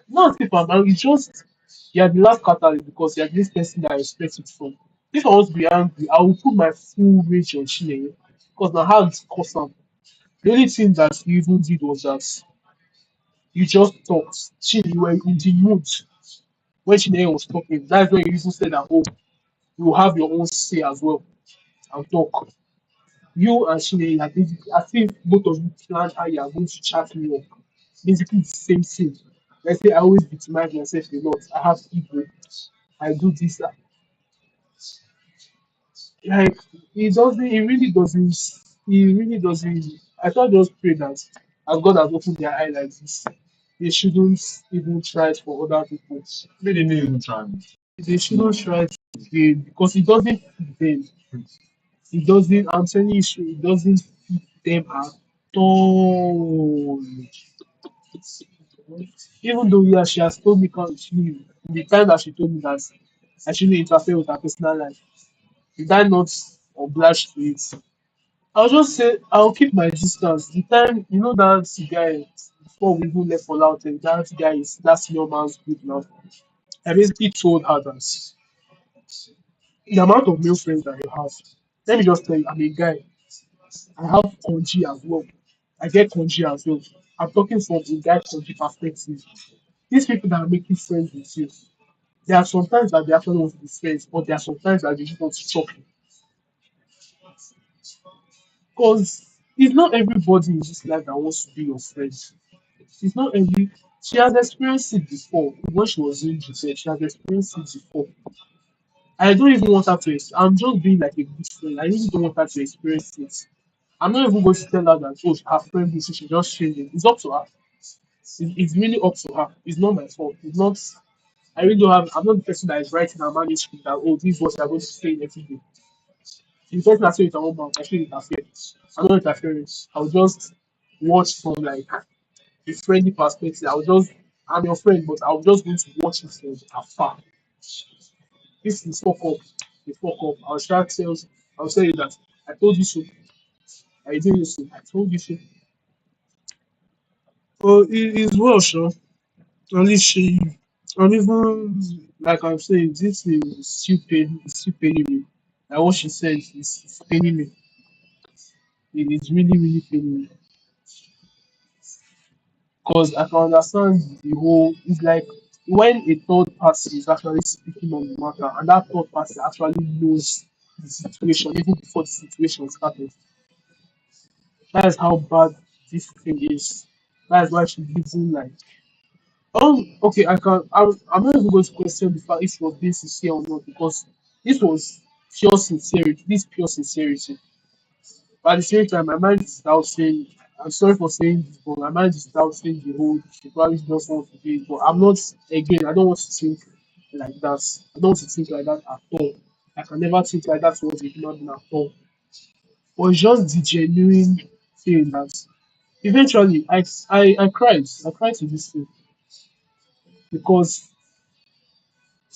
Not if I'm angry, it's just you're the last catalyst because you're this person that I expect it from. If I want to be angry, I will put my full rage on Chineye because my heart cause am. The only thing that you even did was that you just talked. You were in the mood when Chineye was talking. That's when you even said that, oh, you will have your own say as well and talk. You and Chineye are basically, I think both of you planned how you are going to chat me up. Basically, the same thing. Let's say I always victimize myself a lot. I have ego. I do this. Like he doesn't. He really doesn't. He really doesn't. I thought just pray that as God has opened their eye like this, they shouldn't even try it for other people. Maybe they didn't even try. They shouldn't try it again because it doesn't fit them. It doesn't. I'm telling you, it doesn't fit them at all. Even though yeah, she has told me the time that she told me that I shouldn't interfere with her personal life. Did I not oblige to it? I'll just say I'll keep my distance. The time you know that guy before we even left for Lautern, that guy is that senior man's group now. I basically told her that the amount of male friends that you have. Let me just tell you, I'm a guy. I have congee as well. I get congee as well. I'm talking from a guy congee perspective. These people that are making friends with you, there are sometimes that they actually want to be friends, but there are sometimes that they just want to chop you. Because it's not everybody in this life that wants to be your friend. It's not every. She has experienced it before when she was in Japan. She has experienced it before. I don't even want her to. I'm just being like a good friend. I really don't want her to experience it. I'm not even going to tell her that oh her friend this she just changing. It's up to her. It's really up to her. It's not my fault. It's not. I really don't have. I'm not the person that is writing a manuscript that oh this is what you're going to say in every day. The person that say it her own mouth. I shouldn't interfere. I'm not interfering. I'll just watch from like a friendly perspective. I'm your friend, but I'm just going to watch it from afar. If you fuck up, you fuck up. I'll tell you that I told you so. I did you so. I told you so. Well, it is well, sure. At least she, and even like I'm saying, this is still paining me. Like what she said is paining me. It is really, really paining me. Because I can understand the whole. It's like when a third person is actually speaking on the matter, and that third person actually knows the situation even before the situation started. That is how bad this thing is. That is why she's using like. Okay, I can. I'm not even going to question the fact if she was being sincere or not because this was pure sincerity. This pure sincerity. But at the same time, my mind is doubting. I'm sorry for saying this, but my mind is doubting the whole. She probably just wants to do it, but I'm not. Again, I don't want to think like that. I don't want to think like that at all. I can never think like that towards a human being at all. But it's just the genuine thing that eventually I cried. I cried to this thing because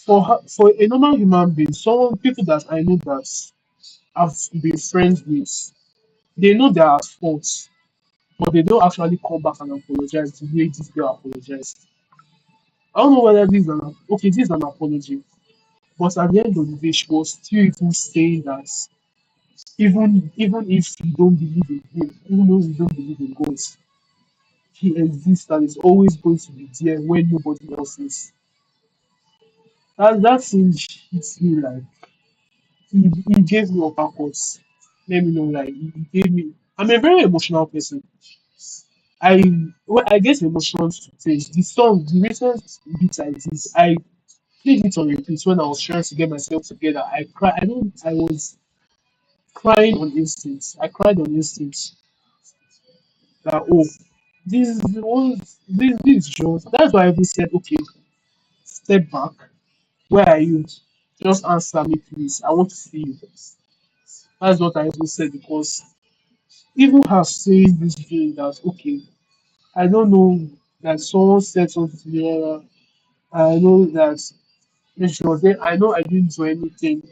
for a normal human being, someone people that I know that I've been friends with, they know they are at fault but they don't actually come back and apologize the way this girl apologized. I don't know whether this is this is an apology, but at the end of the day, she was still even saying that even if you don't believe in him, even though you don't believe in God, he exists and is always going to be there when nobody else is. That thing hits me like he gave me a purpose. Let me know like he gave me. I'm a very emotional person. I I get emotions to things. The song, the recent beat like this, I played it on repeat when I was trying to get myself together. I cried. I was crying on instinct. I cried on instinct. That oh, this is the one. This is just. That's why I even said okay, step back. Where are you? Just answer me, please. I want to see you. That's what I even said because even her saying this thing that okay, I don't know that someone said something to me. I know that when she was there, I know I didn't do anything,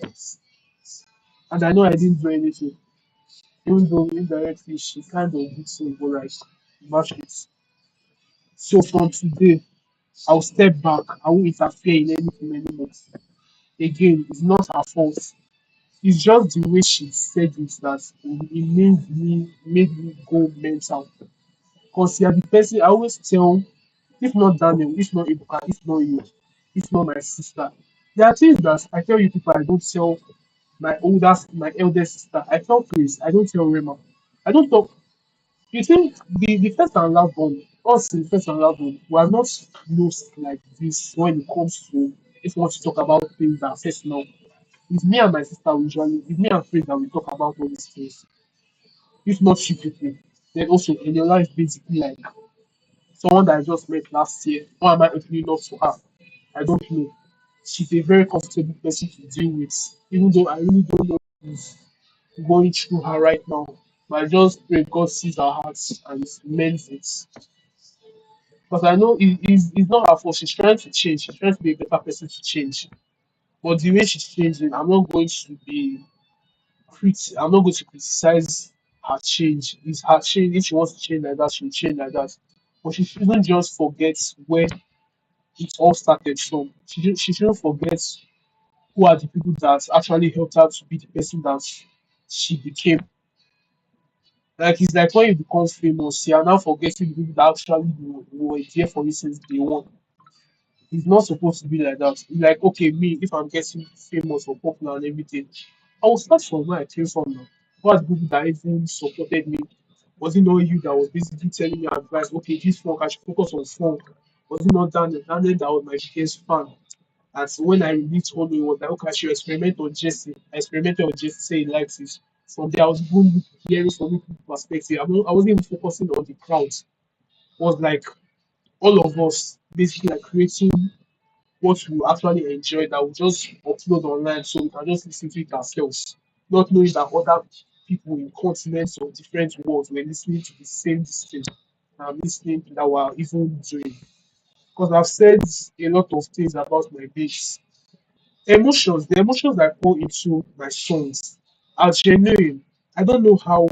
and I know I didn't do anything, even though indirectly she kind of did so, but like match it. So from today, I'll step back. I won't interfere in anything anymore. Again, it's not her fault. It's just the way she said it that it made me go mental. Because you're the person I always tell, if not Daniel, if not Ibuka, if not you, if not my sister. There are things that I tell you people I don't tell my eldest sister. I tell Chris, I don't tell Rema. I don't talk. You think the first and last one, us in first and last one, we are not close like this when it comes to if we want to talk about things that are personal. It's me and my sister usually, it's me and friends that we talk about all these things. If not you people, then also Eniola is basically like someone that I just met last year. Why am I opening up to her? I don't know. She's a very comfortable person to deal with, even though I really don't know who's going through her right now. But I just pray God sees her heart and mends it. Because I know it's not her fault. She's trying to change. She's trying to be a better person to change. But the way she's changing, I'm not going to criticize her change. It's her change. If she wants to change like that, she'll change like that. But she shouldn't just forget where it all started from. She shouldn't forget who are the people that actually helped her to be the person that she became. Like it's like when you become famous, you are now forgetting the people that actually were there for you since day one. It's not supposed to be like that. Like, okay, me, if I'm getting famous or popular and everything, I will start from where I came from now. Who are the people that even supported me? Was it not you that was basically telling me advice? Okay, this funk, I should focus on funk. Was it not Daniel? Daniel that was my biggest fan. And so when I released Holo, it was like, okay, I should experiment on Jesse. I experimented on Jesse, say he likes it. From there, I was even hearing from people's perspective. I wasn't even focusing on the crowds. It was like all of us basically like creating what we actually enjoy that we just upload online so we can just listen to it ourselves, not knowing that other people in continents or different worlds were listening to the same thing I'm listening to that we're even doing. Because I've said a lot of things about my beats. The emotions I pour into my songs are genuine. I don't know how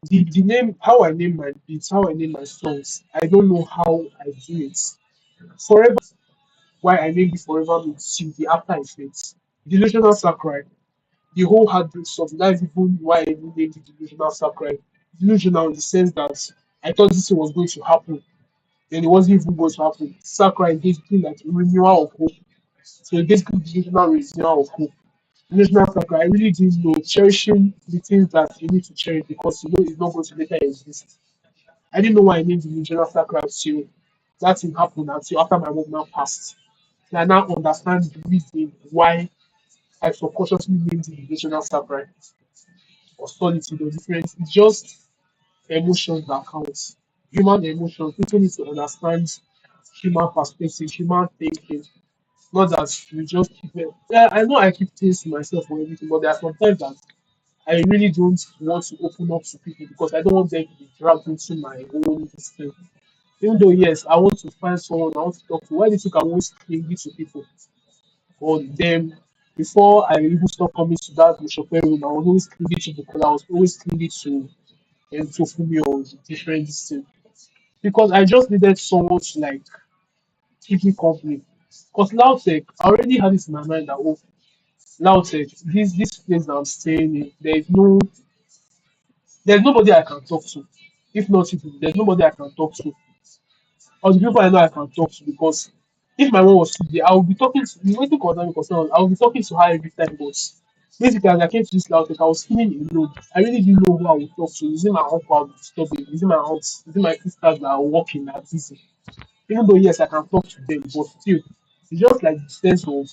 the name, how I name my beats, how I name my songs. I don't know how I do it. Forever why I named it Forever Means You, the after effects. Delusional Sacri, the whole heartbreak stuff. That's even why I even named it Delusional Sacri. Delusional in the sense that I thought this thing was going to happen, and it wasn't even going to happen. Sacri is basically like a renewal of hope. So it's basically delusional renewal of hope. Delusional Sacri, I really didn't know cherishing the things that you need to cherish because you know it's not going to later exist. I didn't know why I named delusional Sacri until that thing happened until after my mom now passed. And I now understand the reason why I subconsciously named the relational sacrifice or solitude or difference. It's just emotions that count. Human emotions. People need to understand human perspective, human thinking. Not that you just keep it. Yeah, I know I keep things to myself or everything, but there are sometimes that I really don't want to open up to people because I don't want them to be dragged into my own this thing. Even though yes, I want to find someone I want to talk to. Why do you think I'm always clingy to people? Or them before I even start coming to that Moshope room, I was always clingy to Bukola, I was always clingy to Fumi or different things. Because I just needed someone to like keep me company. Because Lautech, I already had this in my mind that oh Lautech, this place that I'm staying in, there's nobody I can talk to. If not you, there's nobody I can talk to. Or the people I know I can talk to because if my mom was still there, I would be talking to the waiting concern because I would be talking to her every time. But basically, as I came to this loud I was feeling alone. I really didn't know who I would talk to. Is it my uncle I would disturb him? Is it my aunt? Is it my sisters that are working that busy? Even though yes, I can talk to them, but still, it's just like the sense of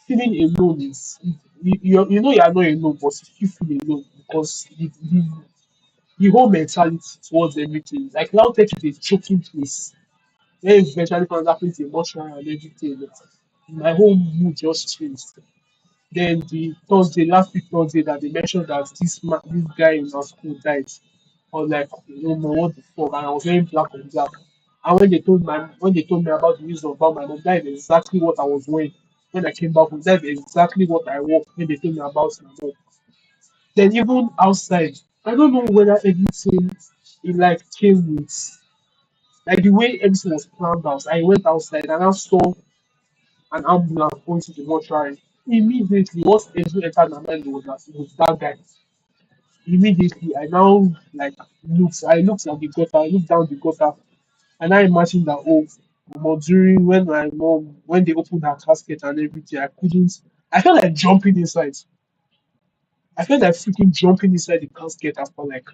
feeling alone is you know you are not alone, but you feel alone because the whole mentality towards everything. Like now take it a choking place. Then eventually comes up with emotional and everything. My whole mood just changed. Then the Thursday, last week Thursday, that they mentioned that this guy in our school died. I was like, no more, what the fuck? And I was wearing black on black. And when they told me about the news about my mom, that is exactly what I was wearing. When I came back home, that's exactly what I wore when they told me about my mom. Then even outside, I don't know whether everything it like came with. Like the way everything was planned out. I went outside and I saw an ambulance going to the mortuary. Immediately, what even entered my mind was that it was that guy. Immediately, I now like looked at the gutter, I looked down the gutter, and I imagined that during when my mom when they opened her casket and everything, I felt like jumping inside. I felt like freaking jumping inside the casket after like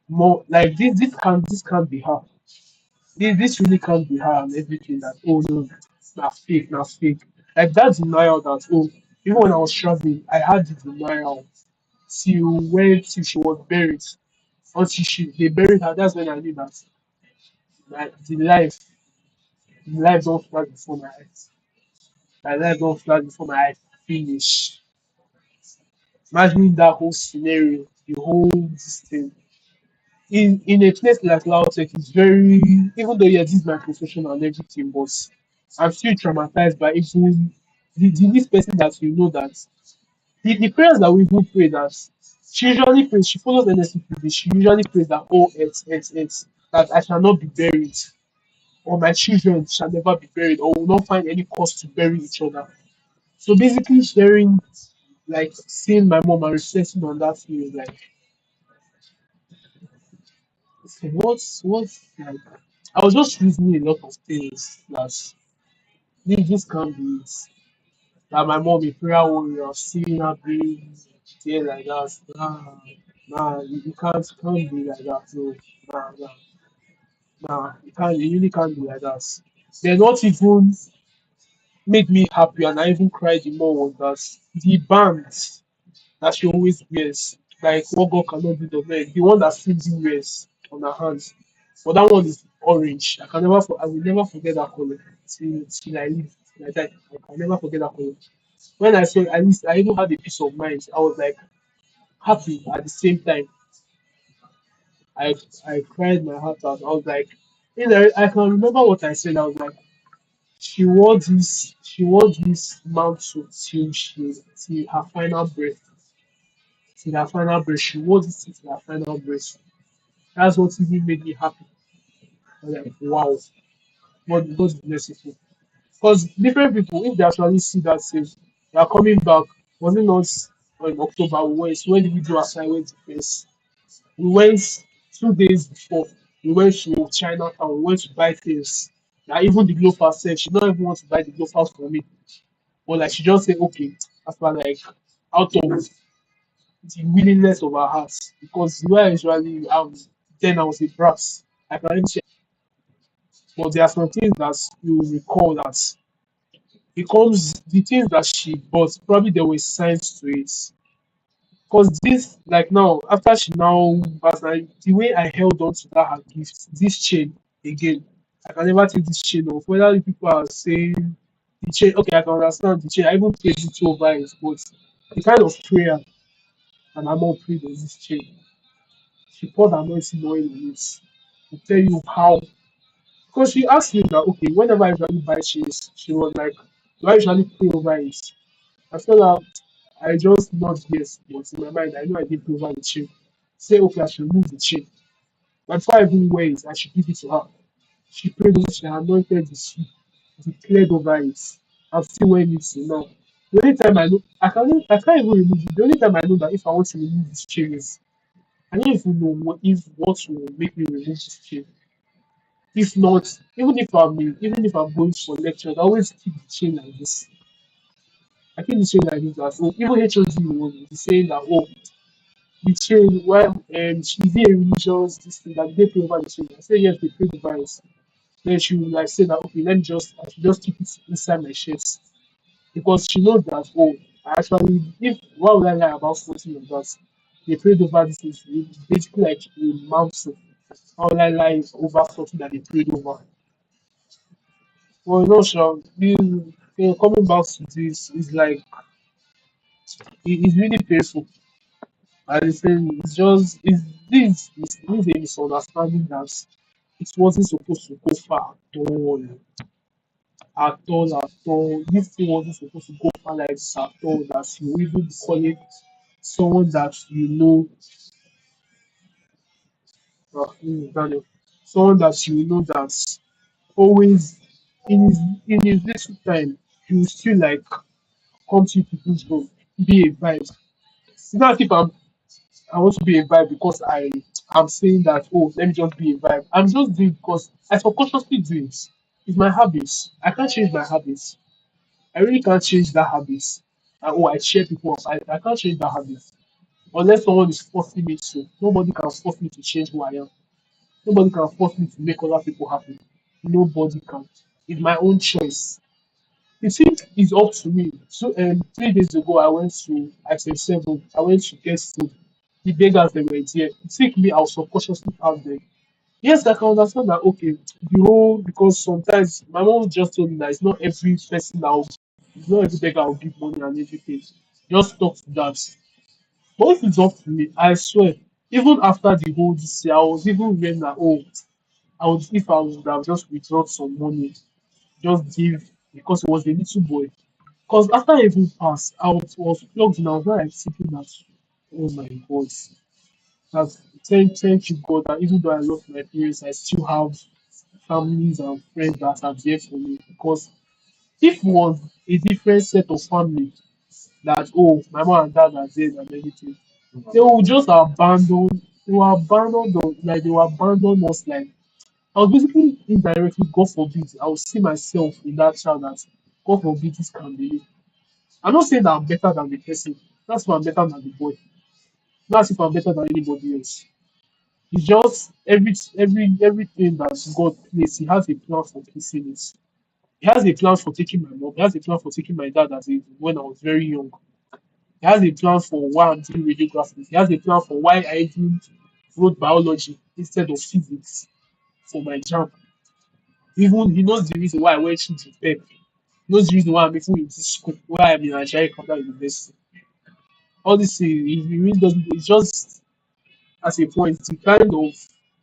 more like this can't be her. This really can't be her and everything that oh no, it's not fake, not fake. Like that denial that even when I was traveling, I had the denial till she was buried. Until they buried her, that's when I knew that like the life don't flash before my eyes. My life don't flash before my eyes finish. Imagining that whole scenario, the whole this thing. In a place like Lautech, it's very even though yeah, this is my profession and everything, but I'm still traumatized by even the this person that you know that the prayers that we even pray that she usually prays, she follows NSCPD, she usually prays that oh it's that I shall not be buried or my children shall never be buried or will not find any cause to bury each other. So basically sharing like seeing my mom and reflecting on that feeling like okay, what's like I was just reasoning a lot of things that this can't be it. That my mom a prayer warrior, seeing her being there like that. Nah, you can't be like that. No, nah, you really can't be like that. They're not even made me happy and I even cried the more was that the band that she always wears, like what God cannot do the leg, the one that Phoebe wears on her hands. But that one is orange. I will never forget that color till I live. Like that, I can never forget that color. When I saw it, at least I even had a peace of mind. I was like happy at the same time. I I cried my heart out. I was like, I can remember what I said. I was like, she wore this mantle till her final breath. Till her final breath. She wore this till her final breath. That's what even made me happy. I was like, wow, God is merciful. Because different people, if they actually see that same, they are coming back. Was it not in October? When did we do assignment defense? We went 2 days before. We went to Chinatown. We went to buy things. Now even the Glofa said she don't even want to buy the Glofas for me. But like she just said, okay, after like out of the willingness of her heart. Because the way I usually then I was a brat. I can even share. But there are some things that you recall that becomes the things that she bought, probably there were signs to it. Because this, like now, after she now has like the way I held on to that her gift, this chain again, I can never take this chain off. Whether the people are saying the chain, okay, I can understand the chain. I even prayed it over it, but the kind of prayer and my mom prayed on this chain, she poured anointing oil in it to tell you how. Because she asked me that, okay, whenever I usually buy chains, she was like, do I usually pray over it? I felt like I just not yes, but in my mind, I know I did pray over the chain. Say, okay, I should remove the chain. But before I even wear it, I should give it to her. She prayed over, she anointed the she declared over it. I'm still wearing it till now. The only time I know, I can't even remove it. The only time I know that if I want to remove this chain is, I don't even know what will make me remove this chain. If not, even if I'm going for lectures, I always keep the chain like this. I keep the chain like this. That, so even HOD will be saying that, oh, the chain, why is it a religious this thing that they pray over the chain? I say yes, they pray over it. Then she will like say that okay, I should just keep it inside my shirt because she knows that oh, I actually if why would I lie about something like that? They prayed over this is basically like a mountain. Why would I lie over something that they prayed over? Well, you know, Sean, coming back to this is like it's really painful. And it's, it's just this is a misunderstanding that it wasn't supposed to go far at all. This thing wasn't supposed to go far like this at all. That you even call it someone that you know. Daniel. Someone that you know that always in his little time, he will still like come to people's home, be a vibe. It's not as if I want to be a vibe because am saying that, oh, let me just be a vibe. I'm just doing it because I subconsciously do it. It's my habits. I can't change my habits. I really can't change that habit. Oh, I share people up. I can't change that habit unless someone is forcing me to. Nobody can force me to change who I am. Nobody can force me to make other people happy. Nobody can. It's my own choice. The thing is up to me. So 3 days ago I went to Item 7. I went to get food. The beggars they were there. It took me, I'll subconsciously have them. Yes, I can understand that okay, the whole because sometimes my mom just told me that it's not every person that will, it's not every beggar will give money and everything. Just talk to that. But if it's up to me, I swear, even after the whole this year, I was even when that oh, I would if I would have just withdrawn some money, just give because it was a little boy. Because after I even passed, was plugged in. I was like thinking that, oh my God, that thank you God that even though I lost my parents, I still have families and friends that are there for me. Because if it was a different set of family, that oh my mom and dad are dead and everything, they will just abandon. They will abandon us like they will abandon us like I was basically indirectly, God forbid, I will see myself in that child that God forbid this can be me. I'm not saying that I'm better than the person. That's why I'm better than the boy. That's if I'm better than anybody else. It's just everything that God plays, He has a plan for placing it. He has a plan for taking my mom. He has a plan for taking my dad when I was very young. He has a plan for why I'm doing radiography. He has a plan for why I even wrote biology instead of physics for my jam. Even he knows the reason why I went through the PEP. He knows the reason why I'm even in this school, why I'm in Nigeria University. All this he really doesn't. It's just as a point, the kind of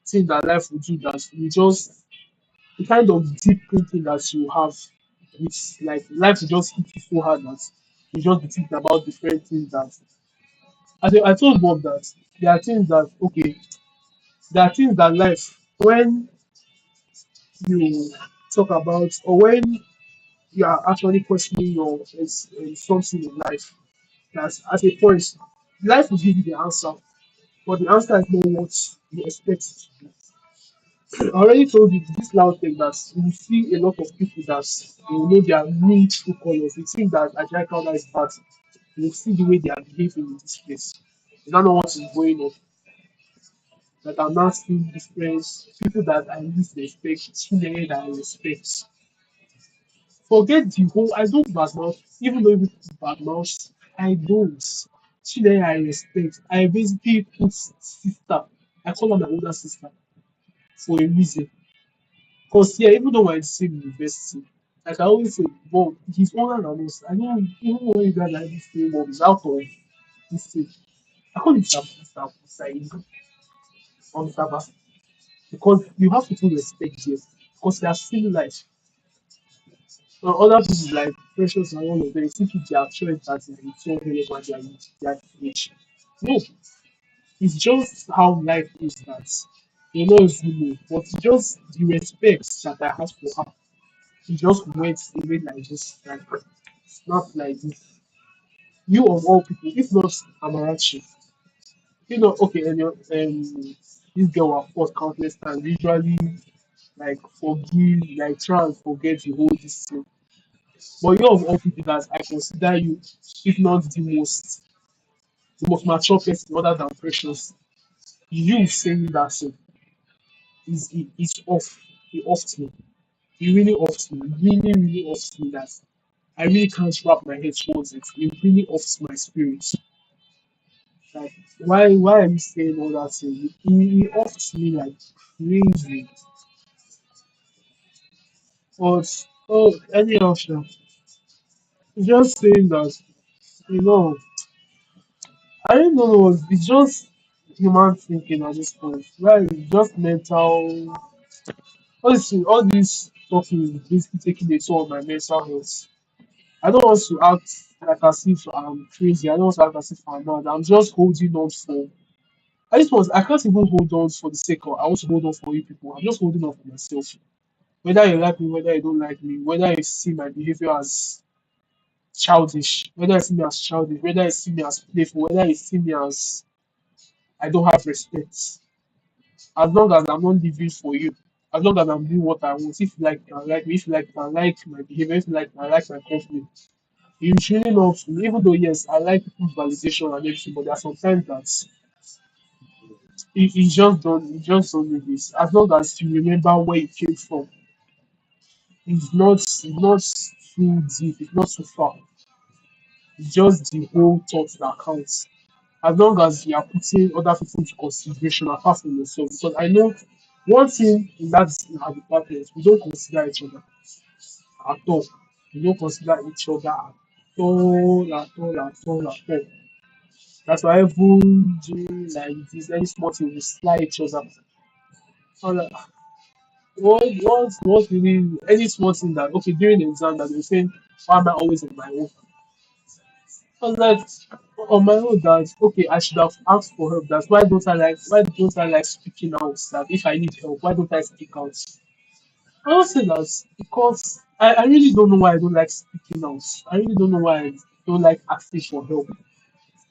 thing that life will do that you just the kind of deep thinking that you have, which like life will just hit you so hard that you just be thinking about different things that I told Bob that there are things that okay, there are things that life when you talk about or when you are actually questioning your something in life, that at a point life will give you the answer, but the answer is not what you expect it to be. I already told you this loud thing that you see a lot of people that you know their real true colors. You think that Ajay Crowder is bad. You see the way they are behaving in this place. You don't know what is going on. That I'm not seeing different people that I least respect, children that I respect. Forget the whole I don't badmouth, even though people badmouth, I don't. Children I respect. I basically put sister. I call her my older sister for a reason. Because yeah, even though we're in the same university, like I always say, but he's older than us. I don't even when you guys like this thing, but it's out of this thing. I call it Side on Saba because you have to put respect here because they are still life. Now, other people like Precious and all of them, think it's their choice that is so relevant their age. No, it's just how life is that you know it's you, but just the respect that I have for her. He just went away like this, like not like this. You of all people, if not Amarachi, you know, okay, and this girl was fought countless times, usually like forgive, like try and forget the whole this thing. But you of all people that I consider you, if not the most mature person other than Precious, you saying that thing is off. He offed me. He really offed me. Really offed me that I really can't wrap my head towards it. It really offs my spirit. Like, why are you saying all that thing? He offs me like crazy. But oh, anyhow, sha, just saying that you know, I don't know. It's just human thinking at this point. Right? It's just mental. All this talking is basically taking a toll on my mental health. I don't want to act like as if I'm crazy. I don't want to act as if I'm mad. I'm just holding on for I just want, I can't even hold on for the sake of, I want to hold on for you people. I'm just holding on for myself. Whether you like me, whether you don't like me, whether you see my behavior as childish, whether you see me as childish, whether you see me as playful, whether you see me as I don't have respect. As long as I'm not living for you, as long as I'm doing what I want, if you like, you can like me, if you like, you can like my behavior, if you like, you can like my company. You really love me, even though yes, I like people's validation and everything, but there are sometimes that it just don't need this. As long as you remember where you came from, it's not too deep, it's not too far. It's just the whole thought that counts. As long as you are putting other people into consideration apart from yourself. Because I know one thing in that in our department, we don't consider each other at all. We don't consider each other at all, at all, at all, at all. That's why even doing like this, any small thing, we slide each other. I'm like, what really, any small thing that, okay, during the exam that they're saying, why am I always on my own? I was like, on my own that, okay, I should have asked for help. That's why don't I like speaking out? That if I need help, why don't I speak out? I don't say that because I really don't know why I don't like speaking out. I really don't know why I don't like asking for help.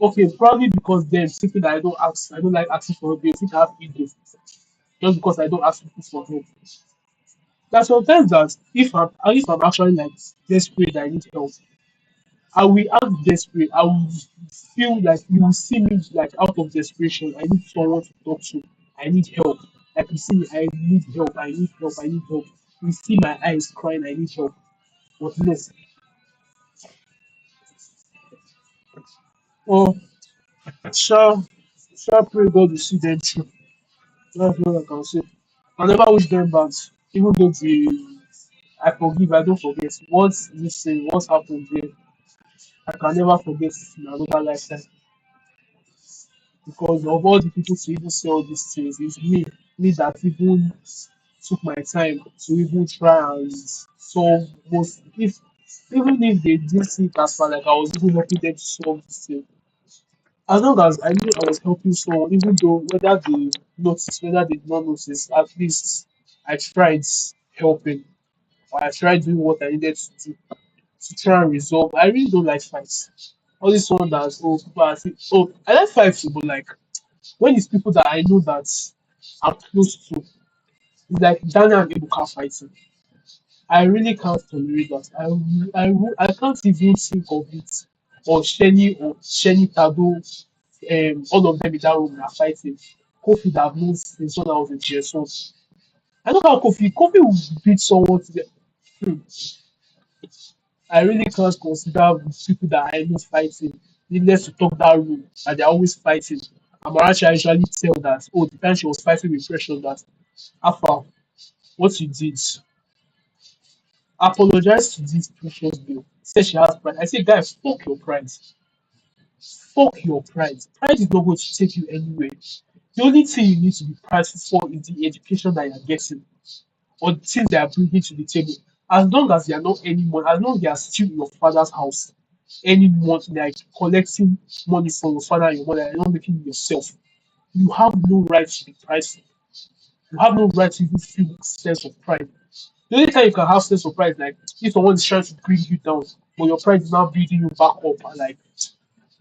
Okay, probably because them thinking that I don't like asking for help, they think I have ego just because I don't ask people for help. There's sometimes that if I'm actually like desperate that I need help, I will act desperate. I will feel like you will see me like out of desperation. I need someone to talk to. I need help. Like you see me, I need help. I need help. I need help. You see my eyes crying. I need help. But no. Oh, shall shall pray God will see them through. That's what I can say. I never wish them bad. Even though I forgive, I don't forget. What's this thing? What's happened there? I can never forget it in another lifetime. Because of all the people to even say all these things, it's me that even took my time to even try and solve most if even if they didn't see it as far like I was even helping them to solve this thing. As long as I knew I was helping someone, even though whether they noticed, whether they did not notice, at least I tried helping or I tried doing what I needed to do to try and resolve. I really don't like fights. All this one that people are saying, oh, I like fights, but like when it's people that I know that I'm close to, it's like Daniel and Ebuka fighting. I really can't tolerate that. I can't even think of it. Or Shelly Tado, all of them in that room are fighting. Kofi that I've known since when I was in GS1. I know how Kofi will beat someone to the. Hmm, I really can't consider people that I know fighting. Needless to talk that room, and they're always fighting. Amarachi usually tell that, oh, the time she was fighting with pressure, that Alpha, what you did, apologize to this precious girl. Said she has pride. I say, guys, fuck your pride. Fuck your pride. Pride is not going to take you anywhere. The only thing you need to be prideful for is the education that you're getting or the things they are bringing to the table. As long as they are not any money, as long as they are still in your father's house, any month like collecting money from your father and your mother, and not making it yourself, you have no right to be prideful. You have no right to even feel sense of pride. The only time you can have sense of pride is like if someone is trying to bring you down, but your pride is now building you back up and like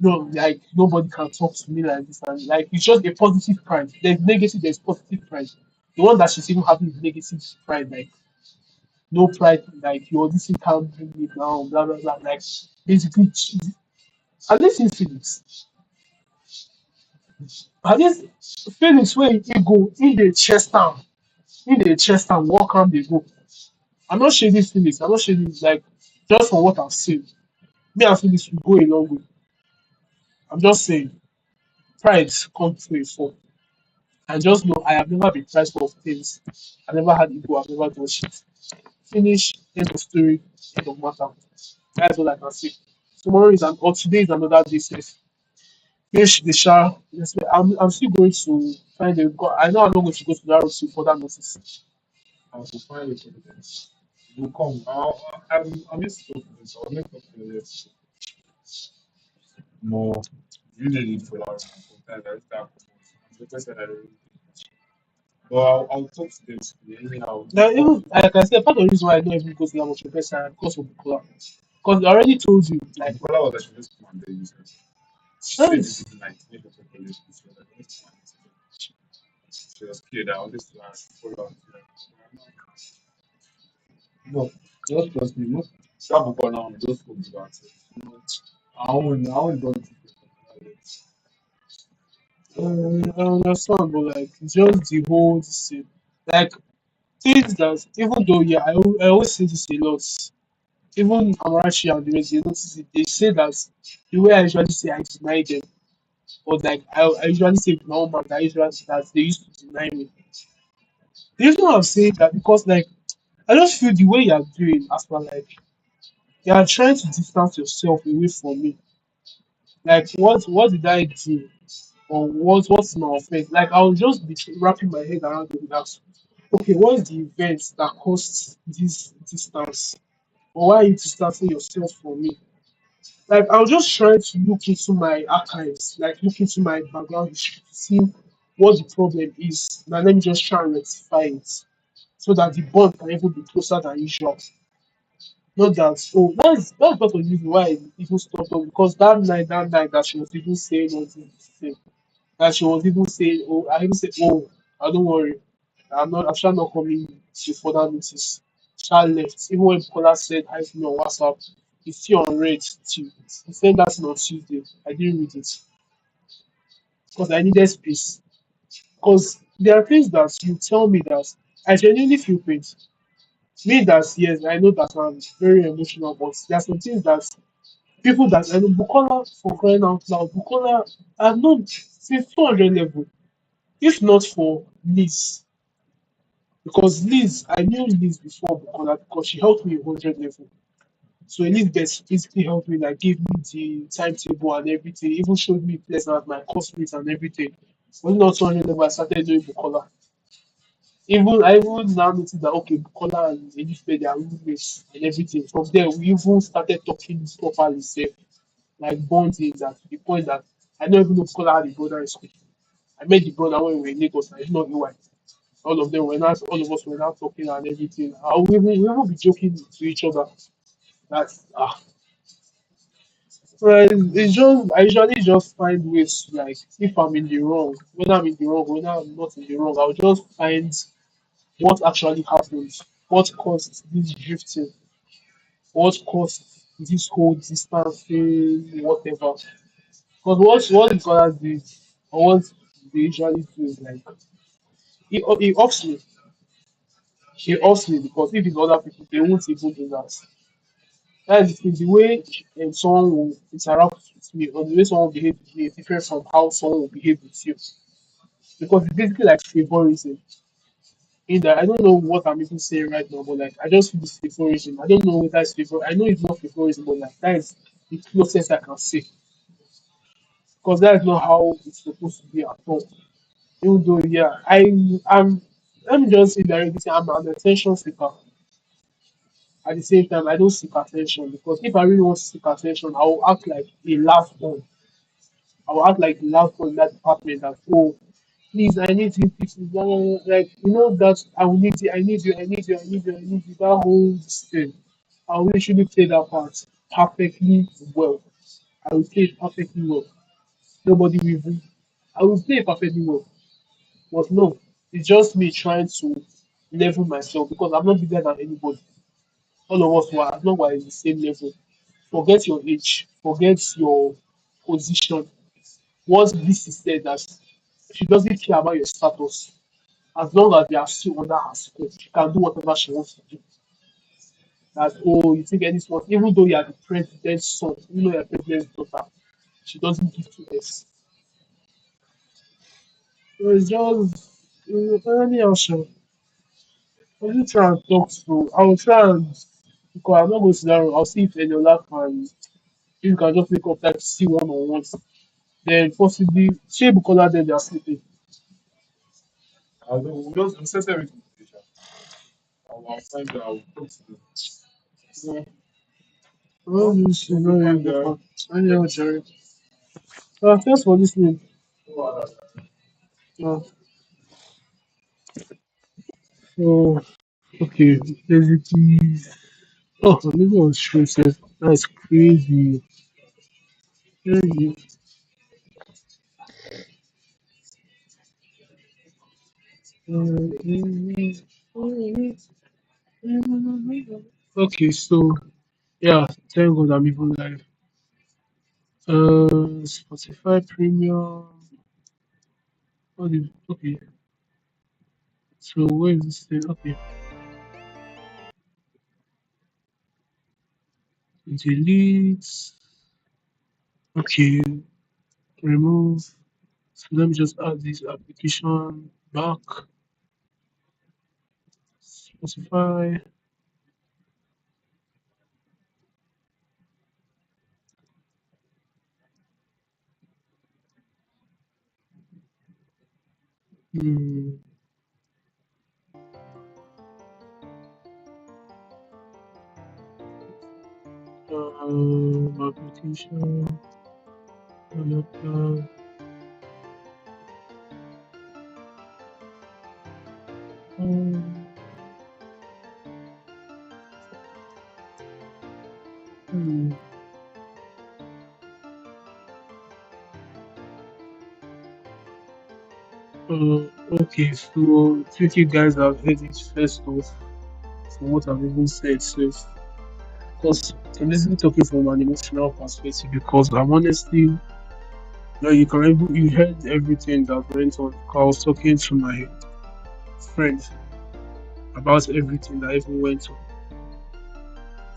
no, like nobody can talk to me like this and like it's just a positive pride. There's negative, there's positive pride. The one that she's even having is negative pride, like no pride, like your this thing can't bring me down, blah blah blah. Like basically at least in Phoenix. At least Phoenix where you go in the chest down, walk around they go. I'm not shading Phoenix, I'm not shading like just from what I've seen. Me and Phoenix will go a long way. I'm just saying pride comes to a fall. And just know I have never been prideful of things. I've never had ego, I've never done shit. Finish, end of story, end of matter. That's all I can say. Tomorrow is or today is another day safe. Finish the shower. Yes, I'm still going to find a I know I'm not going to go to that room to further notice. I will find it for them. You come. I'm just talking to this. I'll make up for this more. You need it for our sometimes I start. the person I really but I'll talk to them today. Anyhow, Now, we'll come. even like I said, part of the reason why I don't even go to that much person because of Bukola. Because I already told you, like, Bukola was actually just come and beg you, sir. She said this that's is night, make us college. She was like, "Let's come and she was scared. I wanted to ask, follow up. No, just trust me. No, that Bukola now, just focus about it. You know, I won't don't think it. I understand, but like just the whole this thing, like things that even though yeah, I always say this a lot. Even Amarachi and the rest, they notice it. They say that the way I usually say I deny them, or like I usually say normal that usually that they used to deny me. The reason why I'm saying that because like I just feel the way you are doing as per like you are trying to distance yourself away from me. Like what did I do? Or what's my offense? Like I'll just be wrapping my head around it without okay, what's the event that caused this distance? Or why are you distancing yourself from me? Like I'll just try to look into my archives, like look into my background history to see what the problem is. Now let me just try and rectify it so that the bond can even be closer than usual. Not that oh that's part of the reason why I even stopped up because that night that she was even saying all this that she was even saying, oh, I even said, oh, I don't worry. I'm sure not coming to further notice. Child left. Even when Paula said hi to me on WhatsApp, it's still on red too. He said that's on Tuesday. I didn't read it because I needed space. Because there are things that you tell me that I genuinely feel pain. Me that yes, I know that I'm very emotional, but there are some things that people that I know Bukola for crying out loud, Bukola I've known since 200 level. If not for Liz, because Liz, I knew Liz before Bukola because she helped me in 100 level. So Elizabeth basically helped me, like, gave me the timetable and everything, even showed me places at my course mates and everything. When not 200 level, I started doing Bukola. I even now noticed that, okay, Bukola and Elizabeth, they are roommates and everything. From there, we even started talking properly, safe, like bonding that to the point that I don't even know Bukola had a brother in school. I met the brother when we were in Lagos, and I did not know why. All of us were now talking and everything. We will be joking to each other. That's well, it's just I usually just find ways to, like if I'm in the wrong, when I'm in the wrong, when I'm not in the wrong, I'll just find what actually happened, what caused this drifting, what caused this whole distancing, whatever. Because what the scholars do, or what they usually do is like it offs me. It offs me because if it's other people, they won't even do that. That's the thing. The way someone will interact with me or the way someone will behave with me is different from how someone will behave with you. Because it's basically like favorism. In that I don't know what I'm even saying right now, but like I just feel this favorism. I don't know whether it's favor. I know it's not favorism, but like that is the closest I can say. Because that is not how it's supposed to be at all. Even though yeah, I'm let me just say directly say I'm an attention seeker. At the same time, I don't seek attention because if I really want to seek attention, I will act like a loud one. I will act like the loud one in that department that, oh, please, I need you, please, blah, blah, blah. Like, you know, that I will need you, I need you, I need you, I need you, I need you, that whole thing. I will literally play that part perfectly well. I will play it perfectly well. Nobody will even, I will play it perfectly well. But no, it's just me trying to level myself because I'm not bigger than anybody. All of us were as long as we're in the same level. Forget your age, forget your position. Once this is said that she doesn't care about your status, as long as you are still under her school, she can do whatever she wants to do. That oh, you think anyone, even though you are the president's son, even though you're the president's daughter, she doesn't give two s. So it's just anyhow, sure. I will try and talk to. I will try and because I'm not going to sit down. I'll see if Eniola can. If you can just make up time to see one on one. Then possibly Shea Bukola then they are sleeping. We'll set everything to each other. I'll find out. I'll talk to them. Yeah. Well, Well, you should we'll know be you fine before. there. Anyhow, Jerry. Thanks for listening. No other. Uh, so okay, basically, oh, I'm even on stream says that's crazy. Crazy. Okay, so yeah, thank God I'm even live. Spotify Premium. Okay, so where is this thing? Okay, delete. Okay, remove. So let me just add this application back. Spotify. Hmm. Application. Uh, um, hmm. Okay, so since you guys have heard it first off from what I've even said, so because I'm basically talking from an emotional perspective because I'm honestly like you heard everything that went on. I was talking to my friend about everything that even went on.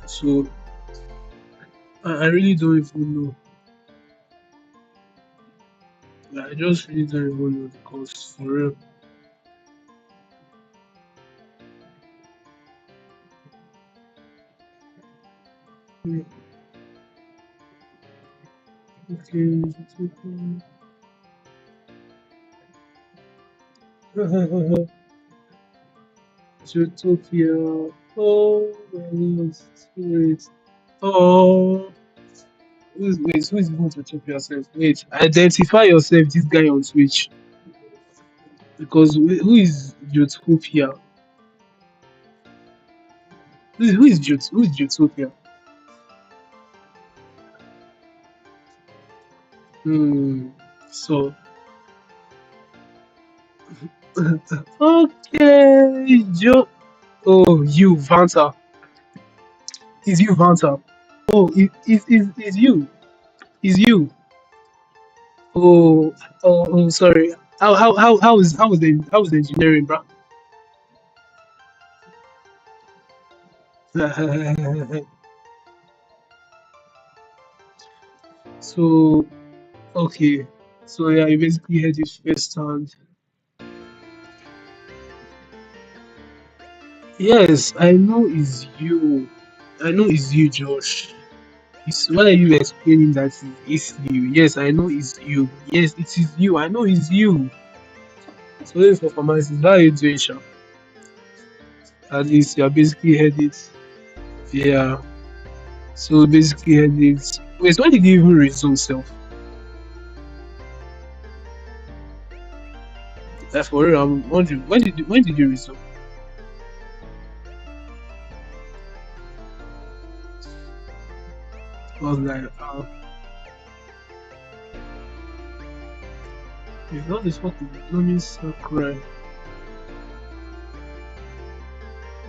So I really don't even know. Like, I just really don't even know because for real. Hmm, okay, Utopia. Oh my God, wait. Oh, who is going to chop yourself? Wait, identify yourself, this guy on Twitch. Because who is Utopia? Who is Utopia? Hmm. So, okay, Joe. Oh, you, Vanta. Is you, Vanta? Oh, is you? Is you? Oh, sorry. How is the engineering, bro? So, okay. So yeah, you basically had it first hand. Yes, I know it's you. I know it's you, Josh. Why are you explaining that it's you? Yes, I know it's you. Yes, it is you. I know it's you. So this for formalities. How are you doing, Sha? At least you are basically headed. Yeah. So basically headed. Wait, when did you even resume self? Like for real, I'm wondering when did you resume? I was like, it's not this fucking blooming Sakurai.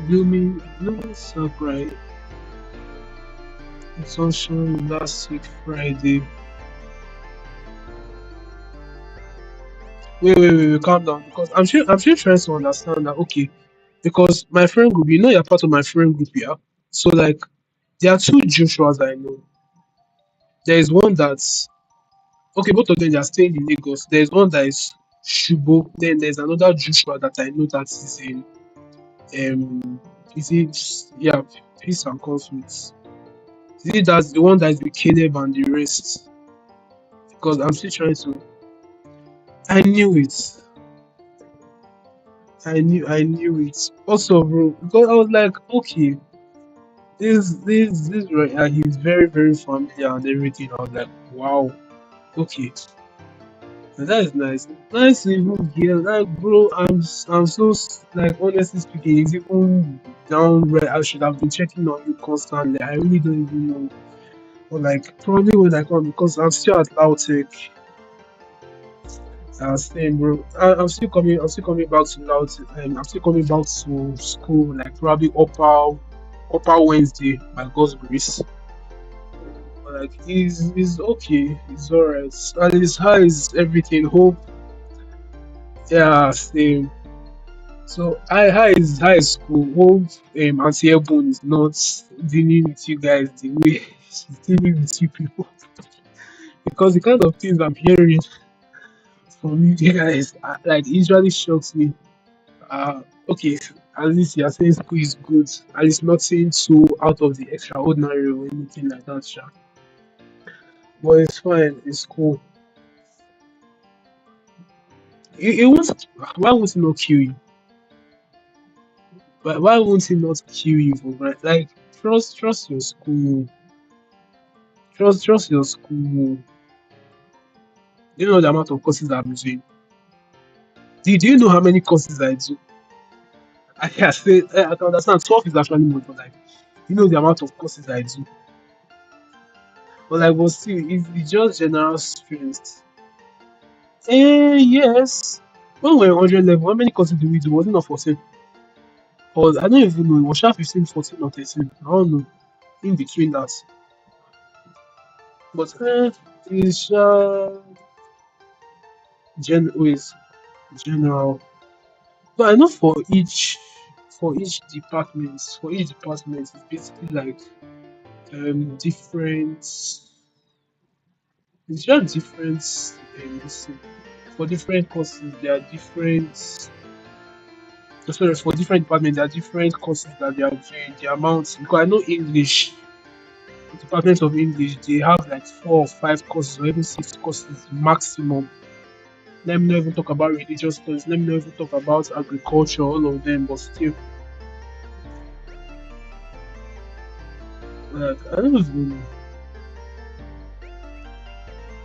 Blooming Sakurai. Consumption last week Friday. Wait, calm down because I'm still trying to understand that okay, because my friend group, you know you're part of my friend group, yeah. So like there are two Joshuas I know. There is one that's okay, both of them they are staying in Lagos. There's one that is Shubo, then there's another Joshua that I know that is in is it yeah, peace and conflict. Is it that's the one that is with Caleb and the rest? Because I'm still trying to I knew it. I knew it. Also, bro, because I was like, okay, this right, he's very familiar and everything. I was like, wow, okay. That is nice. Nice to even hear. Like, bro, I'm so like honestly speaking, it's even downright. I should have been checking on you constantly. I really don't even know. But like, probably when I come because I'm still at Lautech. Same, bro. I'm still coming. I'm still coming back to Lautech. I'm still coming back to school. Like probably upper Wednesday by God's grace. But like, he's okay. He's alright. And his how is everything? Hope. Yeah, same. So high school. Hope Auntie Ebon is not dealing with you guys the way she's dealing with you people because the kind of things I'm hearing from you guys like usually shocks me. Okay, at least you're saying school is good and it's nothing too out of the extraordinary or anything like that, sha. But it's fine. It's cool. It won't. Why won't it not kill you? Why won't it not kill you for that? Like trust your school. Trust your school. You know the amount of courses I'm doing. Do you know how many courses I do? I can say I can understand 12 is actually more, but like you know the amount of courses I do. But like but still it's just general strength. Yes. When we were 100 level, how many courses did we do? Was it not 14? Or I don't even know. It was sha 15, 14 or 13. I don't know. In between that. But it's is general. But I know for each department it's basically like different it's just different this thing. For different courses there are different sorry for different departments there are different courses that they are doing the amounts because I know English Department of English they have like 4 or 5 courses or even 6 courses maximum. Let me not even talk about religious studies. Let me not even talk about agriculture, all of them. But still, like, I don't even know.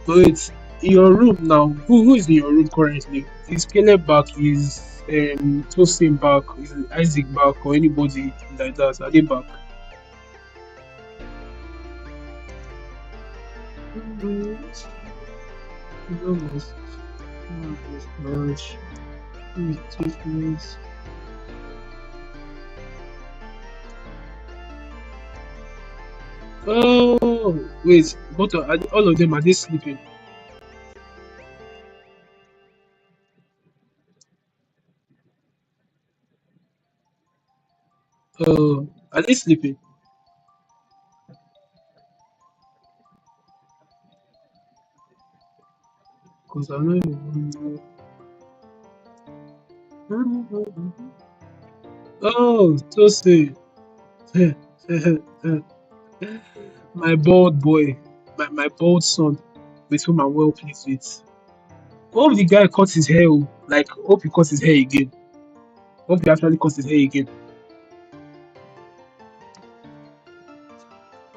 Wait, in your room now, who is in your room currently? Is Caleb back? Is Tosin back? Is Isaac back? Or anybody like that? Are they back? Almost, almost, almost lunch. Take Oh, wait, but all of them are they sleeping? Are they sleeping? Because I don't even know. Oh, Tosin. My bald boy, my bald son, with whom I'm well pleased with. Hope the guy cut his hair. Oh. Like, hope he cut his hair again. Hope he actually cut his hair again.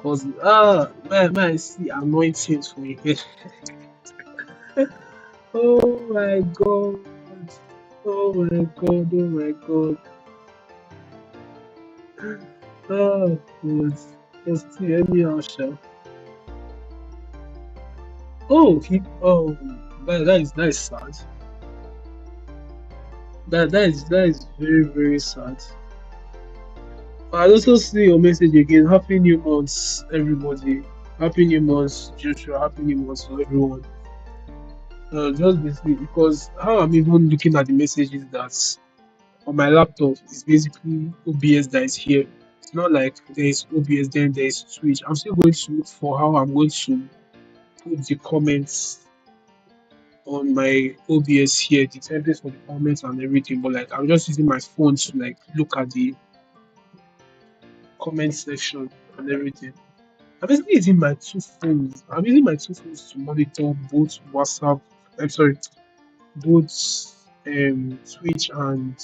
Cause man, I see anointings for him. Oh my god. Oh my god. Oh my god. Oh, good. Just anyhow, sha. Oh, that is sad. That is very very sad. I also see your message again. Happy New Month, everybody. Happy New Month, Joshua. Happy New Month to everyone. Just basically because how I'm even looking at the messages that on my laptop is basically OBS that is here. It's not like there is OBS then there is Twitch. I'm still going to look for how I'm going to put the comments on my OBS here, the templates for the comments and everything. But like I'm just using my phone to like look at the comment section and everything. I'm basically using my two phones. I'm using my two phones to monitor both WhatsApp. I'm sorry, both Twitch and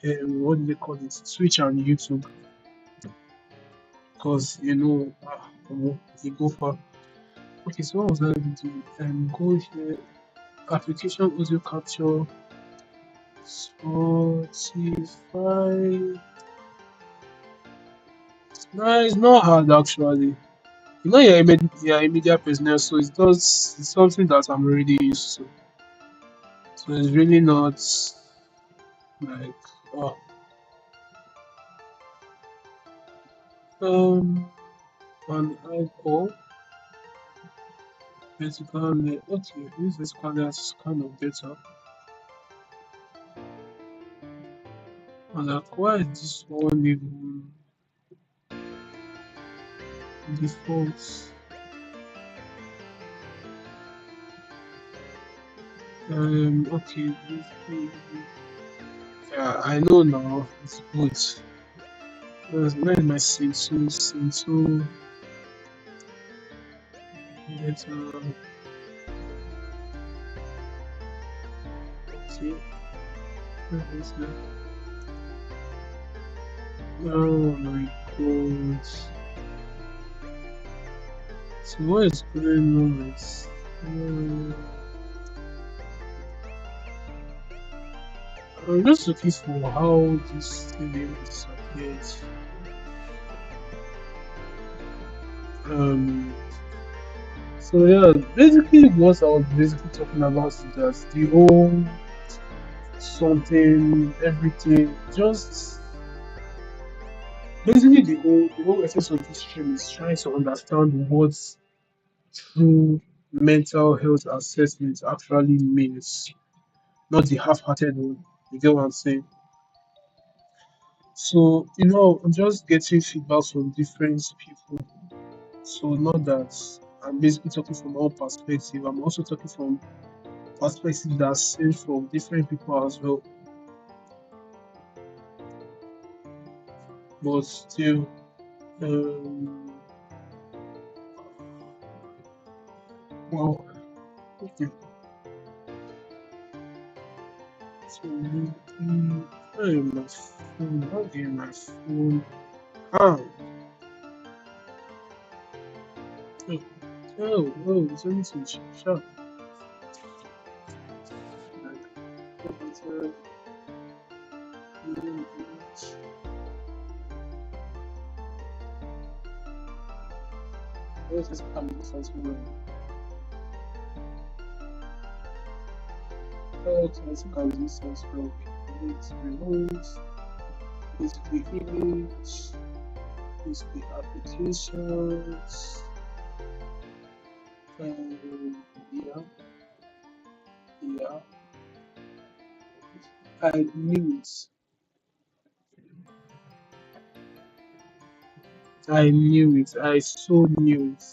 what do they call it? Twitch and YouTube. Because you know, you go for. Okay, so what was I going to do? Go here, application audio capture, Spotify. No, it's not hard actually. You know, you're a media personnel, so it's something that I'm already used to. So it's really not like, oh, um, an icon, basically, okay, this is kind of better. And like, why is this one even default? Okay, yeah, I know now, it's good. Where is my Sintu, better, okay, where is that? Oh my god. So what is going on with I'm just looking for how this thing disappeared. Um so yeah, basically what I was basically talking about is that the whole something, everything, just basically the whole essence of this stream is trying to understand what true mental health assessment actually means, not the half-hearted one. You get what I'm saying? So, I'm just getting feedback from different people. So, not that I'm basically talking from my own perspective, I'm also talking from perspectives that are seen from different people as well. But still, um, well, okay. So, my phone, how do my phone? Ah, oh, it's only to sharp. Like, computer, what is this coming from? Automatic resistance from it removes basically image, basically applications, yeah, yeah. I knew it. I knew it. I so knew it.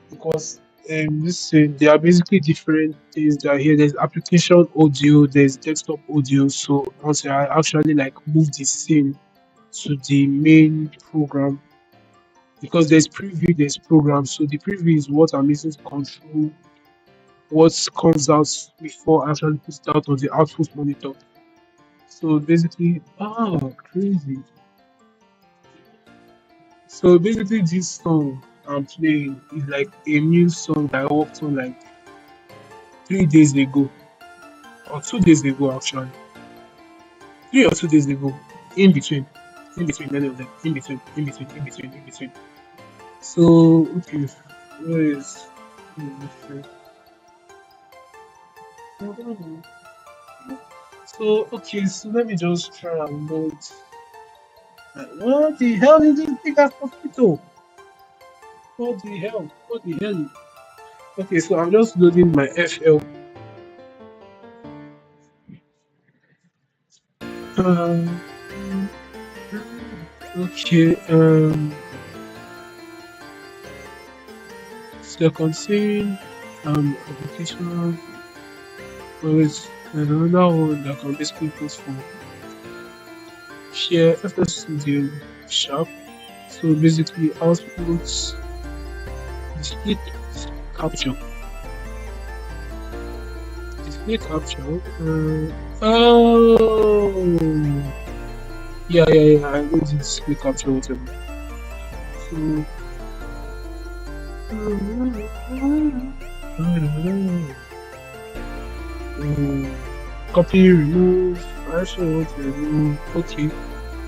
Because there are basically different things that are here. There's application audio, there's desktop audio. So once I actually like move the scene to the main program, because there's preview, there's program. So the preview is what I'm using to control what comes out before I actually put it out on the output monitor. So basically, crazy. So basically, this song I'm playing is like a new song that I worked on like 3 days ago, or 2 days ago actually, 3 or 2 days ago, in between, many of them, in between. So okay, where is? So okay, so let me just try and load. Like, what the hell is this big ass mosquito? What the hell? What the hell? Okay, so I'm just loading my FL. Um, okay, second scene, application. There's another one that can basically put for share FS Studio Sharp. So basically, outputs display capture, display capture. Oh. Yeah. I know the display capture whatever. So Mm, Copy, remove. I actually want to remove. Okay.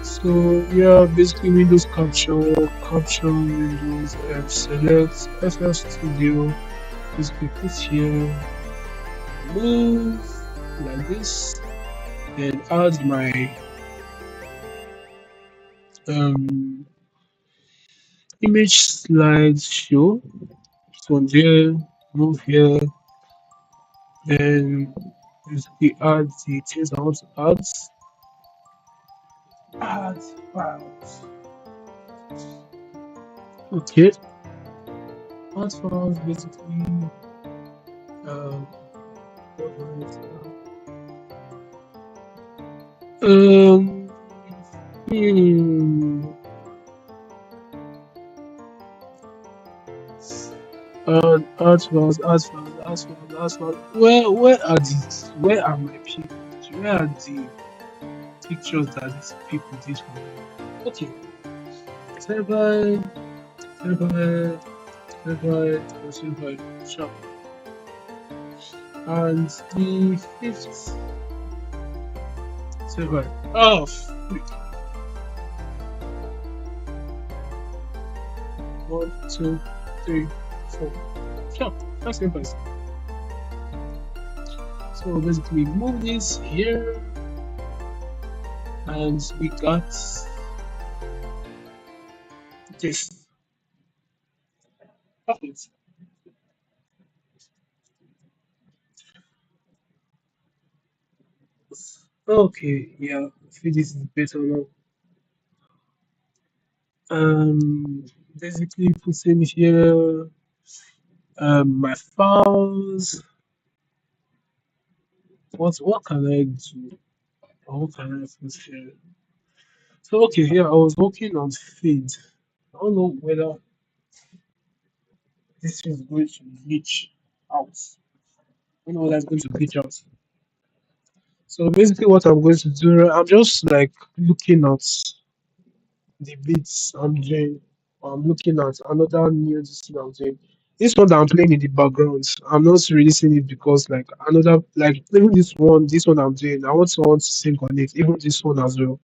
So yeah, basically Windows capture, capture Windows, select FL Studio. Basically put here, move like this, then add my um image slideshow. So there, move here, then basically add the things I want to add. Add files. Okay, add files basically. Um, what do I want to add? Hmm. Add files, add files, add files, add files. Where are these? Where are my pictures? Where are the pictures that these people did for me? Okay, survive, survive, survive, sharp. And the fifth survive. Oh, freak. 1, 2, 3, 4. Sharp. That's simple. So basically, move this here, and we got this. Perfect. Okay, yeah, I feel this is better now. Basically putting here my files. What can I do? Or what can I put here? So okay, here I was working on feed. I don't know whether this is going to glitch out. I don't know whether it's going to glitch out. So basically, what I'm going to do, I'm just like looking at the beats I'm doing. I'm looking at another new thing I'm doing. This one that I'm playing in the background, I'm not releasing it because like another like even this one I'm doing, I want someone to sing on it, even this one as well.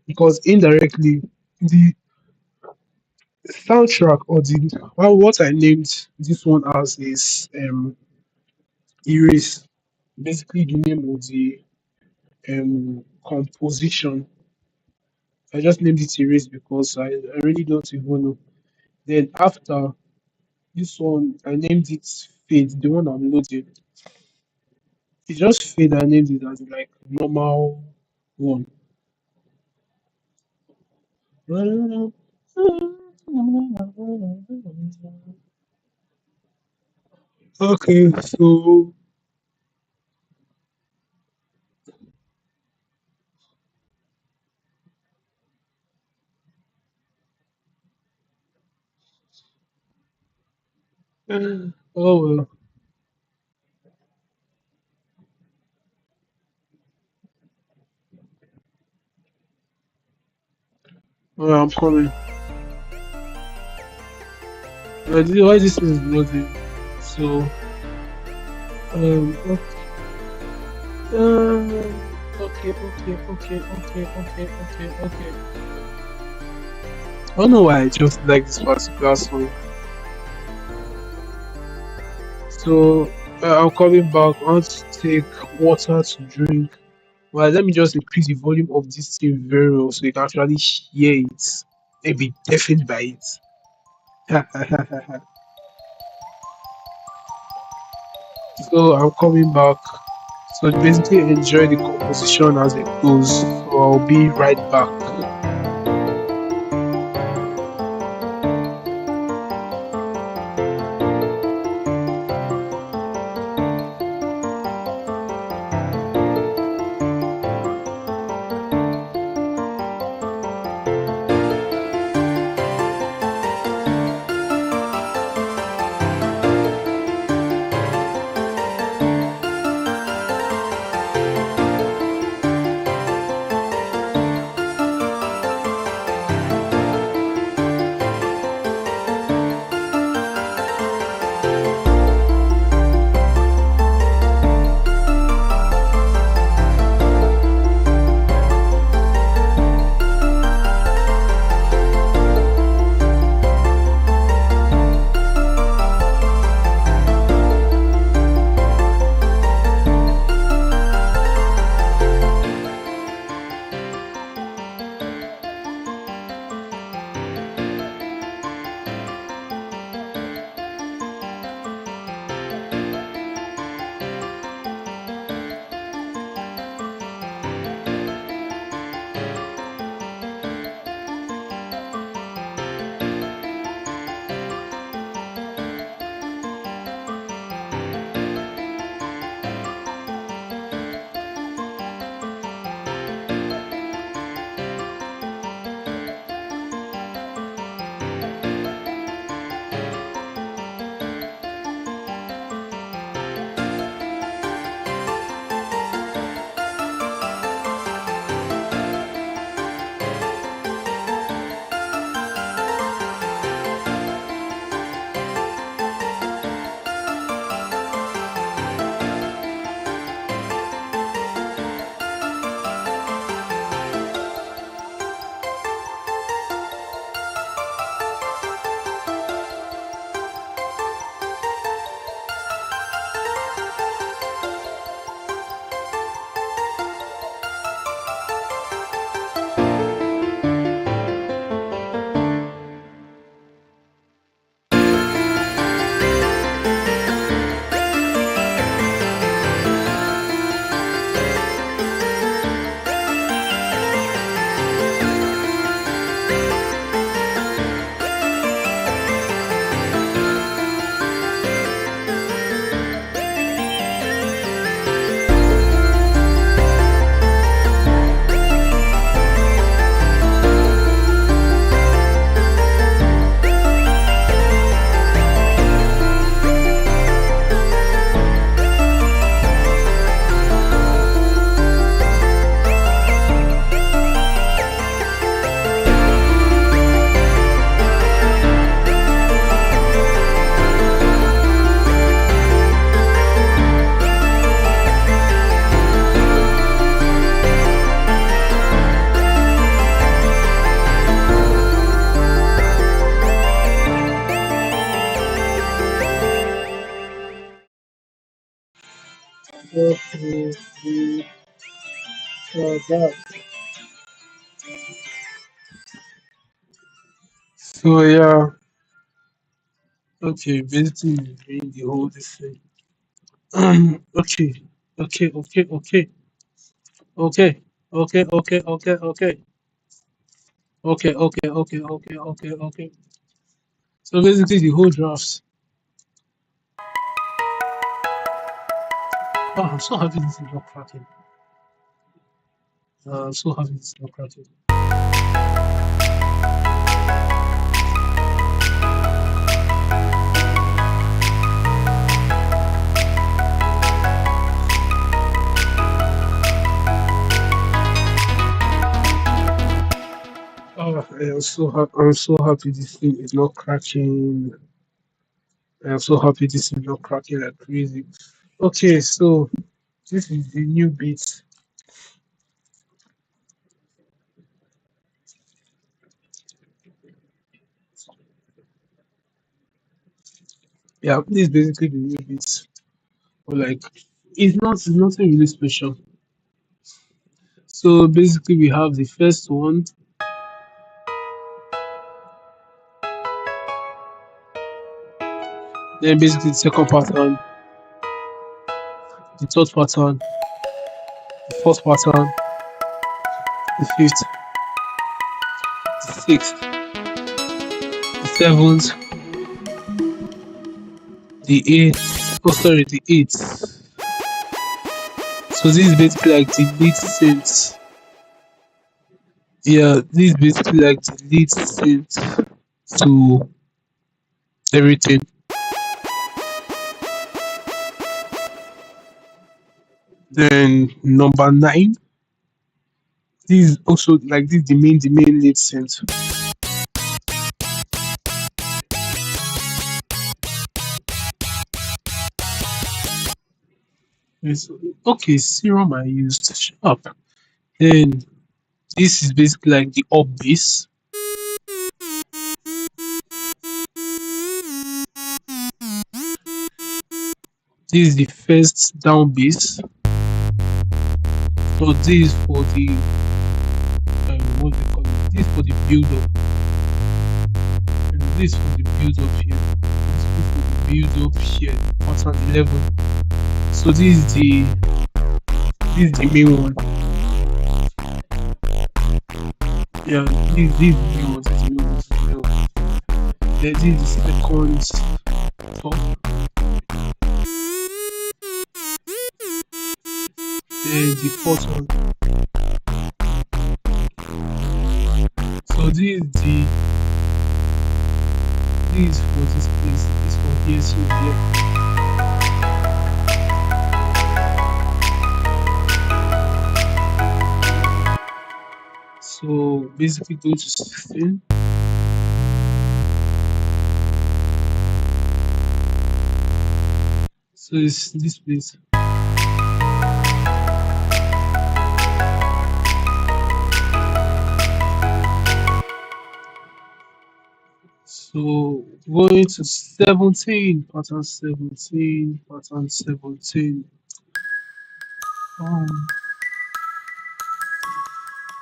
Because indirectly the soundtrack or the well, what I named this one as is Erase. Basically the name of the composition. I just named it Erase because I really don't even know. Then after this one, I named it Fade, the one I'm loading. It just Fade, I named it as like normal one. Okay, so oh well, I'm coming. Why this is loading? So okay. I don't know why I just like this particular song. So I'm coming back. I want to take water to drink. Well, let me just increase the volume of this thing very well so you can actually hear it and be deafened by it. So I'm coming back. So basically enjoy the composition as it goes. So I'll be right back. Definitely that. So yeah, okay, basically doing the whole this thing. Okay, okay, okay. So basically the whole draft. Oh, I'm so happy this is not cracking. I'm so happy this is not cracking. Oh, I'm so happy this thing is not cracking. I'm so happy this is not cracking like crazy. Okay, so this is the new beat. Yeah, this is basically the new beat. But like, it's nothing really special. So basically, we have the first one, then basically the second pattern, the third pattern, the fourth pattern, the fifth, the sixth, the seventh, the eighth. Oh, sorry, the eighth. So this is basically like the lead synth. Yeah, this is basically like the lead synth to everything. Then number nine, this is also like this is the main lead synth. Yes, okay, serum I used. Shut up. Then this is basically like the up bass. This is the first down bass. So this is for the what do they call it? This is for the build up, and this is for the build up here. This is for the build up here. Pattern 11. So this is the main one. Yeah, this is the main one. This is the main one. This is the main one. Then this is the second top. Then the fourth one. So this is for this place. This for here. So here. So basically go to 16. So it's this place. So going to 17, pattern 17, pattern 17. Um,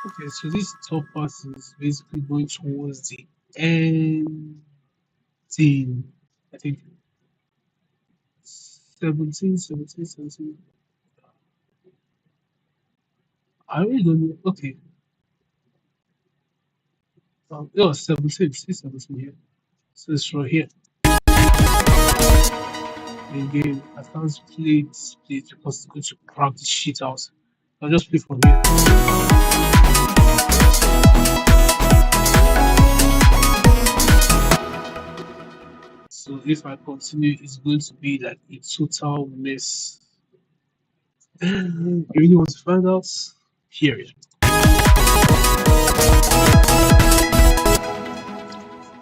okay, so this top part is basically going towards the ending. I think 17. I really don't know. Okay, no, 17, see 17 here. So it's right here. Again, I can't play it because it's going to crack the shit out. I'll just play from here. So if I continue, it's going to be like a total mess. You really want to find out? Here it.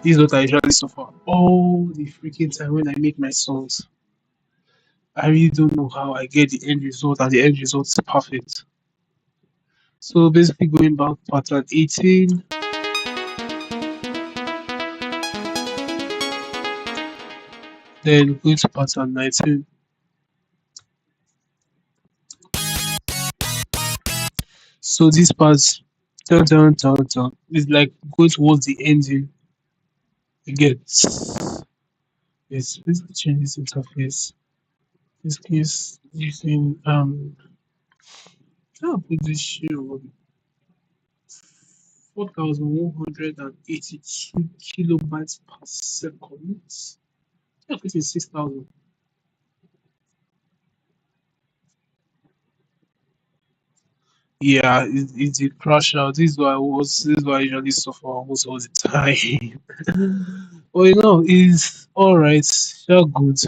This is what I usually suffer all the freaking time when I make my songs. I really don't know how I get the end result, and the end result is perfect. So basically, going back pattern 18, then going to pattern 19. So this part, dun, dun, dun, dun, is like going towards the ending. You get it's basically change this interface. This case using how put this shit on 4182 kilobytes per second. Yeah, put in 6000. Yeah, it's a crash out. This is why I usually suffer almost all the time. Well, it's alright. Still good.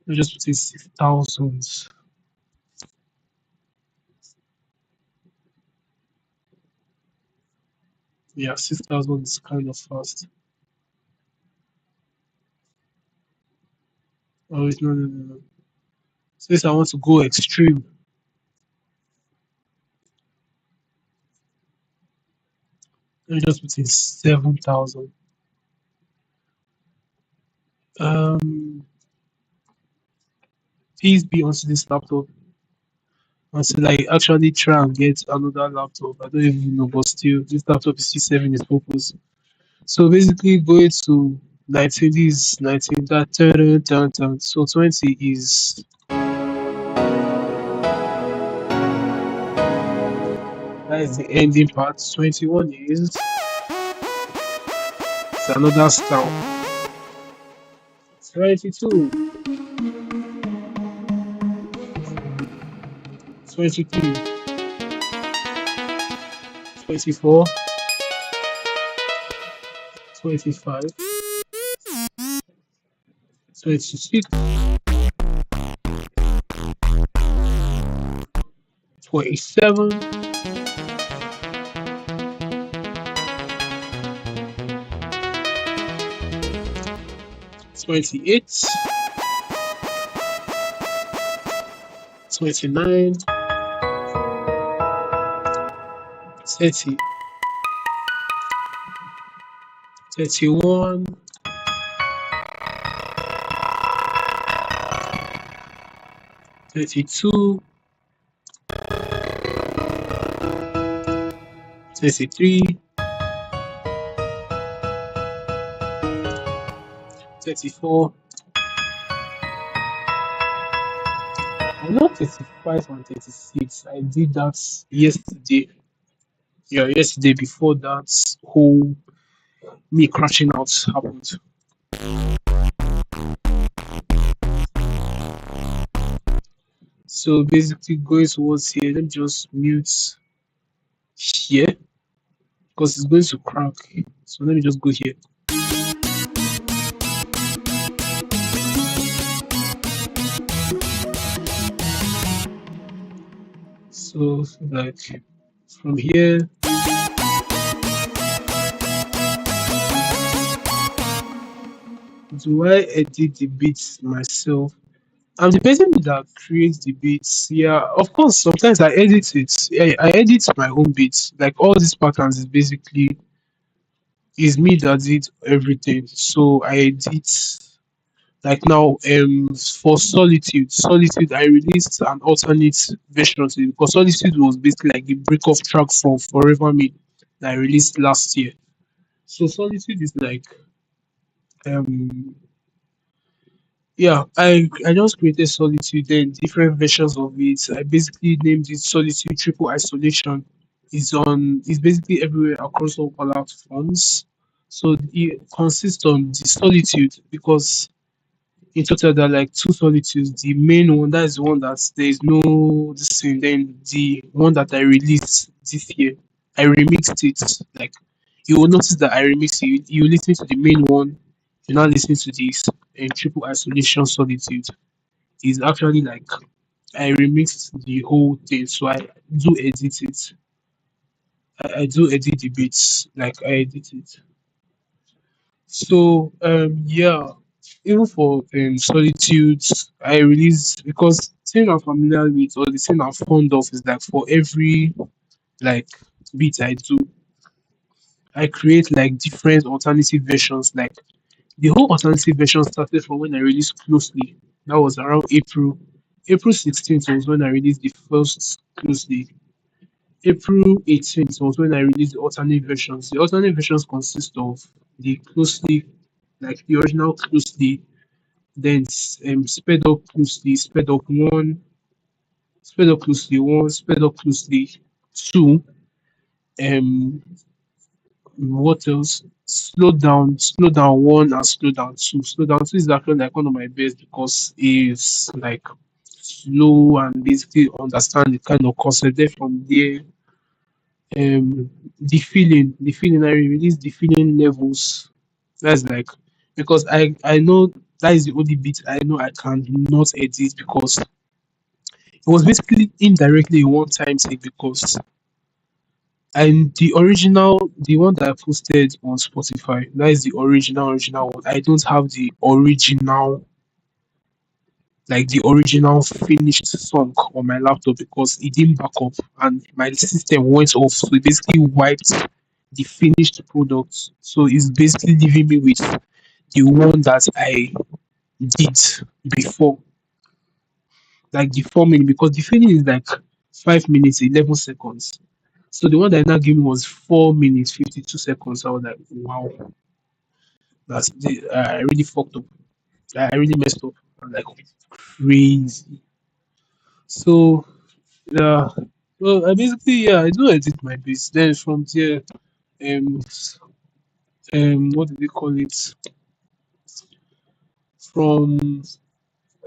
I just put in 6000. Yeah, 6000 is kind of fast. Oh, it's no, no, no, no. Since I want to go extreme, I just put in 7000. Um, Please be onto this laptop until I actually try and get another laptop. I don't even know, but still, this laptop is still serving its purpose. So basically, going to 19, this is 19, that, dun, dun, dun. So 20 is, that is the ending part. 21 is, it's another stamp. 22, 23, 24, 25, 26, 27, 28, 29, 30, 31, 32, 33, 34. I know 35 and 36. I did that yesterday. Yeah, yesterday before that whole me crashing out happened. So basically going towards here, let me just mute here because it's going to crack. So let me just go here. So like from here, do I edit the beats myself? I'm the person that creates the beats. Yeah, of course. Sometimes I edit it. I edit my own beats. Like all these patterns is basically is me that did everything. So I edit. Like now, for Solitude, I released an alternate version to it because Solitude was basically like the break-off track from Forever Me that I released last year. So Solitude is like um yeah, I just created Solitude, then different versions of it. I basically named it Solitude Triple Isolation. It's basically everywhere across all platforms. So it consists on the Solitude because in total there are like two Solitudes. The main one, that is the one that there is no this thing. Then the one that I released this year, I remixed it. Like you will notice that I remixed it. You listen to the main one, you're not listening to this Triple Isolation Solitude. Is actually like I remixed the whole thing, so I do edit it. I do edit the beats, like I edit it. So yeah, even for Solitude, I release because thing I'm familiar with or the thing I'm fond of is like for every like beat I do, I create like different alternative versions. Like the whole alternative version started from when I released Closely. That was around April. April 16th was when I released the first Closely. April 18th was when I released the alternate versions. The alternate versions consist of the closely, like the original closely, then sped up closely, sped up closely one, sped up closely two, um, what else? Slow down one, and slow down two. Slow down two is actually like one of my best because it's like slow and basically understand the kind of concept. There from there, the feeling I release the feeling levels. That's like because I know that is the only bit I know I cannot edit because it was basically indirectly a one time thing because and the original, the one that I posted on Spotify, that is the original one. I don't have the original, like the original finished song on my laptop because it didn't back up and my system went off. So it basically wiped the finished product. So it's basically leaving me with the one that I did before, like the 4 minute, because the finish is like 5 minutes, 11 seconds. So the one that I now gave me was 4 minutes, 52 seconds. I was like, wow, I really fucked up. I really messed up. I'm like crazy. So yeah, well, I basically I do edit my bits. Then from there, um, what do they call it? From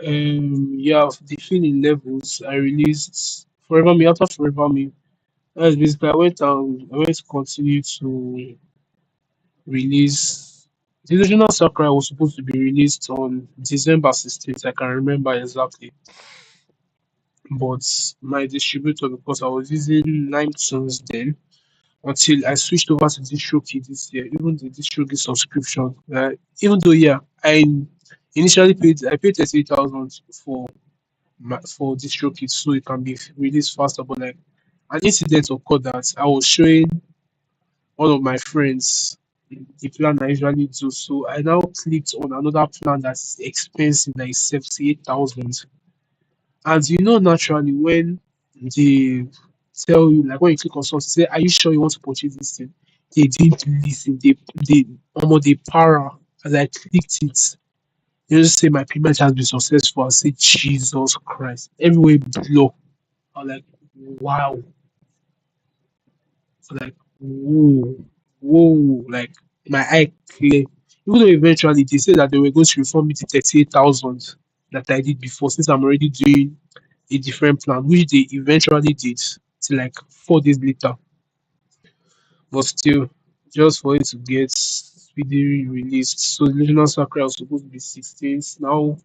the feeling levels, I released Forever Me. After Forever Me, that's basically I went to continue to release. The original Sakura was supposed to be released on December 16th. I can remember exactly, but my distributor, because I was using Nine Tunes then, until I switched over to DistroKid this year. Even the DistroKid subscription, even though I initially I paid 38,000 for DistroKid so it can be released faster. But like an incident occurred that I was showing one of my friends the plan I usually do. So I now clicked on another plan that's expensive, like 78,000. And naturally, when they tell you, like when you click on something, say, "Are you sure you want to purchase this thing?" They didn't listen. They, almost they para as I clicked it. You just say my payment has been successful. I say Jesus Christ. Everywhere blow. I'm like, wow. Like, whoa, whoa. Like my eye clear. Even though eventually they said that they were going to refund me the 38,000 that I did before, since I'm already doing a different plan, which they eventually did till like 4 days later. But still, just for it to get speedily released. So the Legionnaire Sakura was supposed to be 16th, now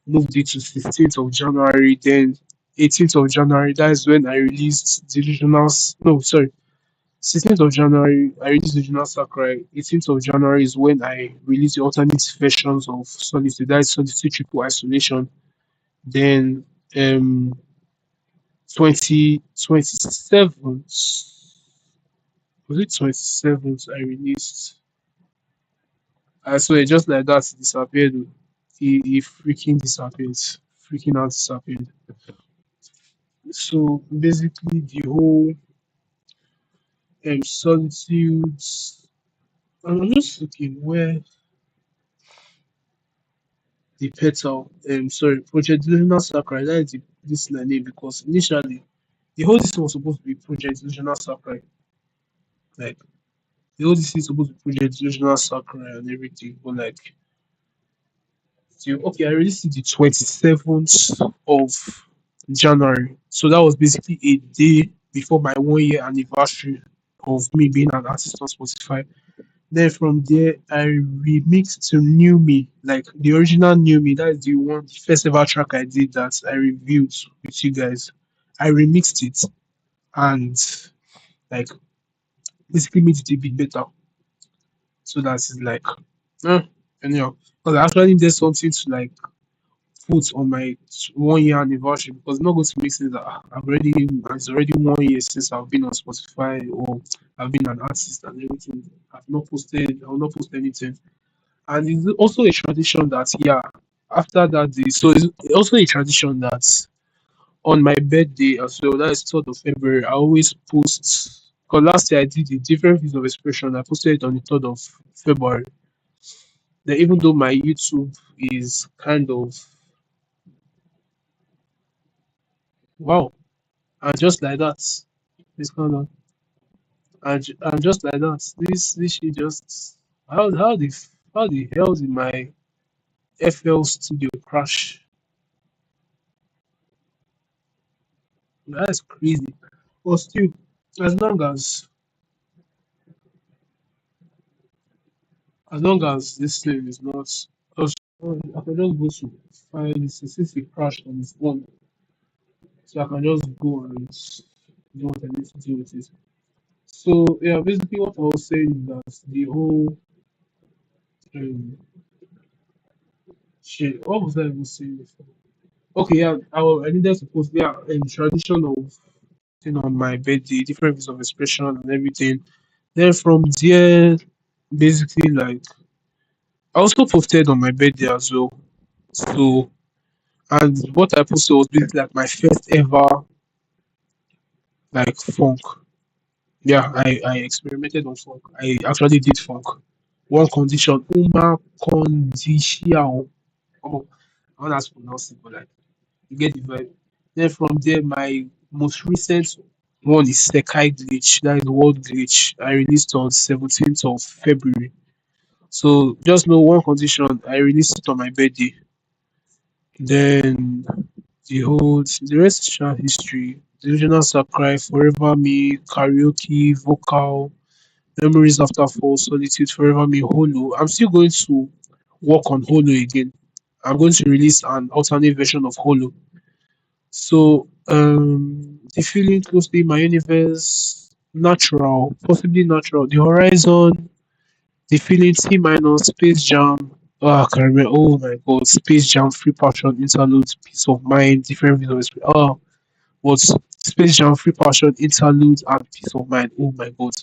moved it to 16th of January, then 18th of January. That is when I released the Legionnaire. No, sorry. 16th of January, I released the Legionnaire Sakura. 18th of January is when I released the alternate versions of Solitude. That is Solitude Triple Isolation. Then 2027th, was it 27th I released? I swear, just like that, he disappeared. Oh. He freaking disappeared. Freaking out disappeared. So basically, the whole solitudes. I'm just looking where the petal. Sorry, Project Lunar Sakura. That is this name because initially the whole thing was supposed to be Project Lunar Sakura. Like the whole thing is supposed to be Project Lunar Sakura and everything, but like okay, I released it the 27th of January. So that was basically a day before my 1 year anniversary of me being an artist on Spotify. Then from there, I remixed to New Me, like the original New Me. That is the one, the first ever track I did that I reviewed with you guys. I remixed it and like basically made it a bit better. So that's like, uh, anyhow, because I actually did something to like put on my 1 year anniversary because it's not going to make sense that it's already 1 year since I've been on Spotify or I've been an artist and everything. I will not post anything. And it's also a tradition that after that day, so it's also a tradition that on my birthday as well. That is 3rd of February. I always post because last year I did a different piece of expression. I posted it on the 3rd of February. Then even though my YouTube is kind of wow, and just like that, it's kind of and just like that, this shit just how the hell did my FL studio crash? That's crazy. But still, as long as this thing is not, I can just go to find the specific crash on his phone, so I can just go and do what I need to do with it. So yeah, basically what I was saying is that the whole um, shit. What was I even saying before? Okay, yeah, I needed to post tradition of on my birthday, different ways of expression and everything. Then from there, basically like I also posted on my birthday as well. So and what I posted was basically like my first ever like funk. Yeah, I experimented on funk. I actually did funk. One condition, uma condition. Oh, I want to pronounce it, but like you get the vibe. Then from there, my most recent one is Sekai Glitch. That is World Glitch. I released on 17th of February. So just know one condition. I released it on my birthday. Then the rest is short history. The original Sakurai, Forever Me, Karaoke, Vocal, Memories After Fall, Solitude, Forever Me, Holo. I'm still going to work on Holo again. I'm going to release an alternate version of Holo. So the feeling closely my universe, natural, possibly natural. The horizon, the feeling C minor, Space Jam. Oh, I can remember. Oh my god, Space Jam, Free Passion, Interlude, Peace of Mind, different views of oh, what's Space Jam, Free Passion, Interlude, and Peace of Mind. Oh my god,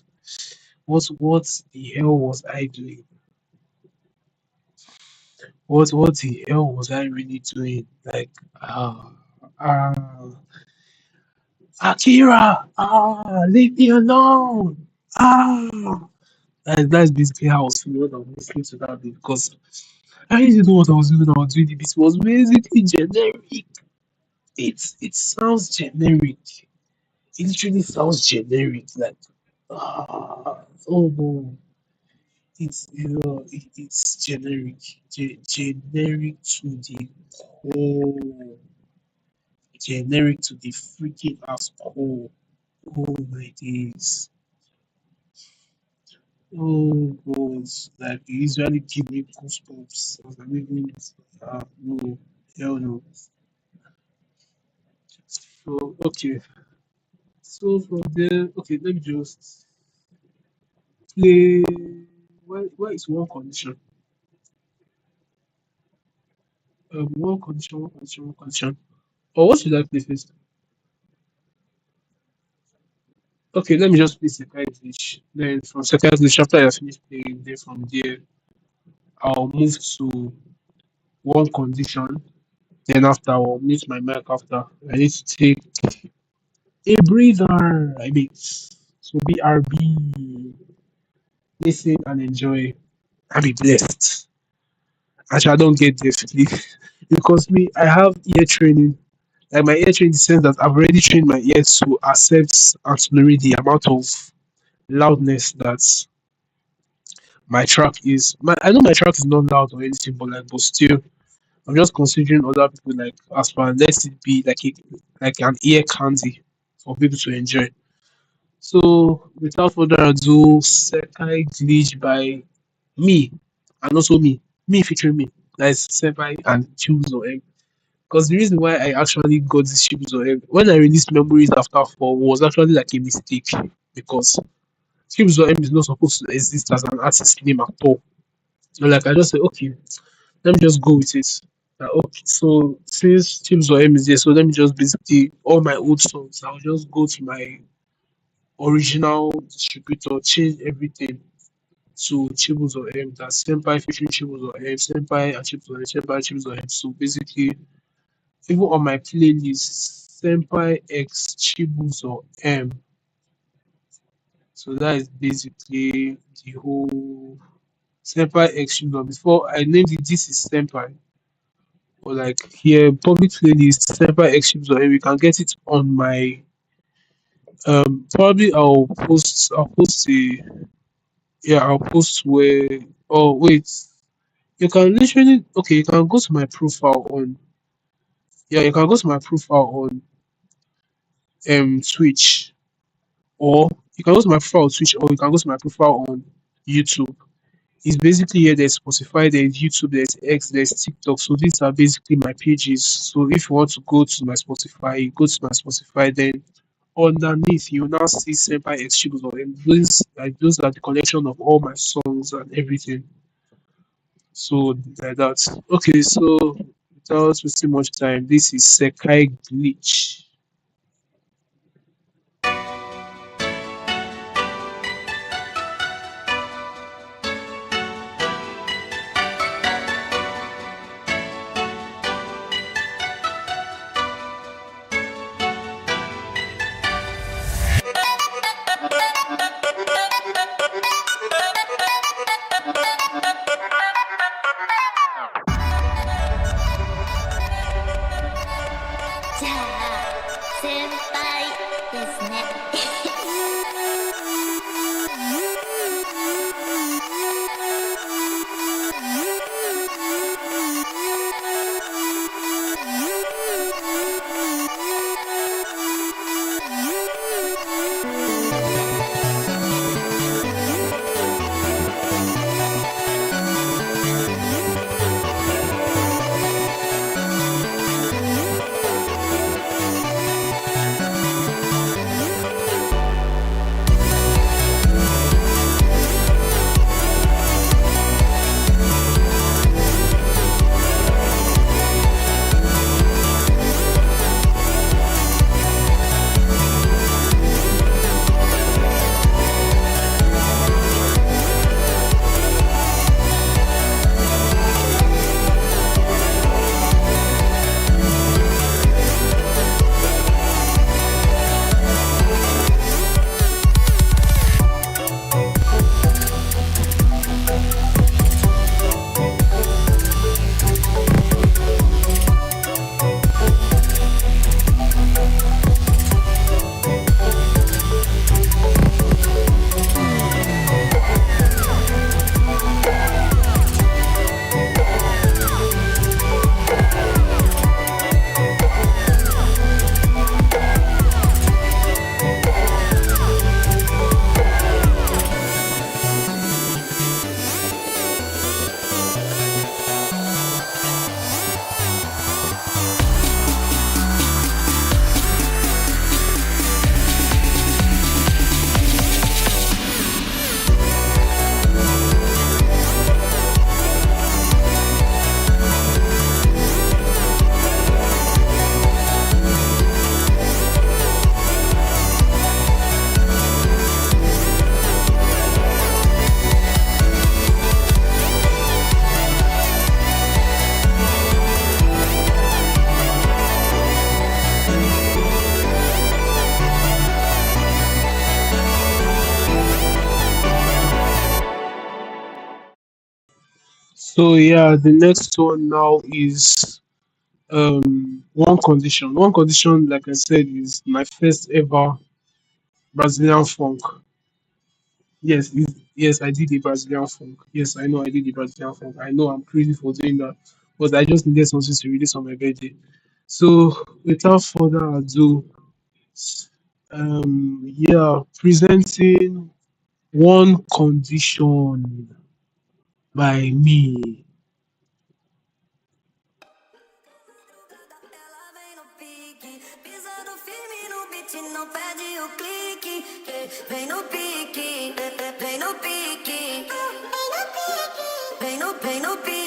what the hell was I doing? What the hell was I really doing? Like ah. Akira, leave me alone. That's basically how I was feeling when I was listening to that beat because I didn't know what I was doing. I was doing the beat was basically generic. It sounds generic. It literally sounds generic. Like oh no, it's generic, generic to the core, generic to the freaking ass core. Oh my days. Oh God, like it usually give me goosebumps. I was like, even no, hell no. So okay, so from there, okay, let me just play. Why is one condition? One condition. Or what should I play first? Okay, let me just play second glitch. Then from second glitch, after I finish playing, then from there, I'll move to one condition. Then after, I'll mute my mic after. I need to take a breather. I mean, so BRB, listen and enjoy and be blessed. Actually, I don't get this, please. Because me, I have ear training. Like my ear training in the sense that I've already trained my ears to accept and tolerate the amount of loudness that my track is. I know my track is not loud or anything, but like, but still, I'm just considering other people like as far let it be like an ear candy for people to enjoy. So without further ado, Sekai Glitch by me and also me featuring me. That's Sekai and Chibuzo M. Because the reason why I actually got this Chibuzo M when I released Memories After Fall was actually like a mistake because Chibuzo M is not supposed to exist as an artist name at all. So like I just said, okay, let me just go with it. Okay, so since Chibuzo M is there, so let me just basically all my old songs. I'll just go to my original distributor, change everything to Chibuzo M. That's Senpai featuring Chibuzo M, Senpai and Chibuzo M, Senpai Chibuzo M. So basically, even on my playlist, Senpai X Chibuzo M. So that is basically the whole Senpai X Chibuzo. Before I named it, this is Senpai. Or like here, public playlist Senpai X Chibuzo M. You can get it on my probably I'll post a yeah, I'll post where oh wait. You can literally okay, you can go to my profile on yeah, you can go to my profile on Twitch, or you can go to my profile on Twitch, or you can go to my profile on YouTube. It's basically here there's Spotify, there's YouTube, there's X, there's TikTok. So these are basically my pages. So if you want to go to my Spotify, you go to my Spotify, then underneath you now see Senpai Exchange, and those are the collection of all my songs and everything. So like that. Okay, so without wasting much time, this is Sekai Glitch. So yeah, the next one now is one condition. One condition, like I said, is my first ever Brazilian funk. Yes, I did the Brazilian funk. Yes, I know I did the Brazilian funk. I know I'm crazy for doing that, but I just needed something to release on my birthday. So without further ado, yeah, presenting one condition by me. Ela vem no pique, pisando firme no beat, não perde o clique. Vem no pique, vem no pique, vem no pique.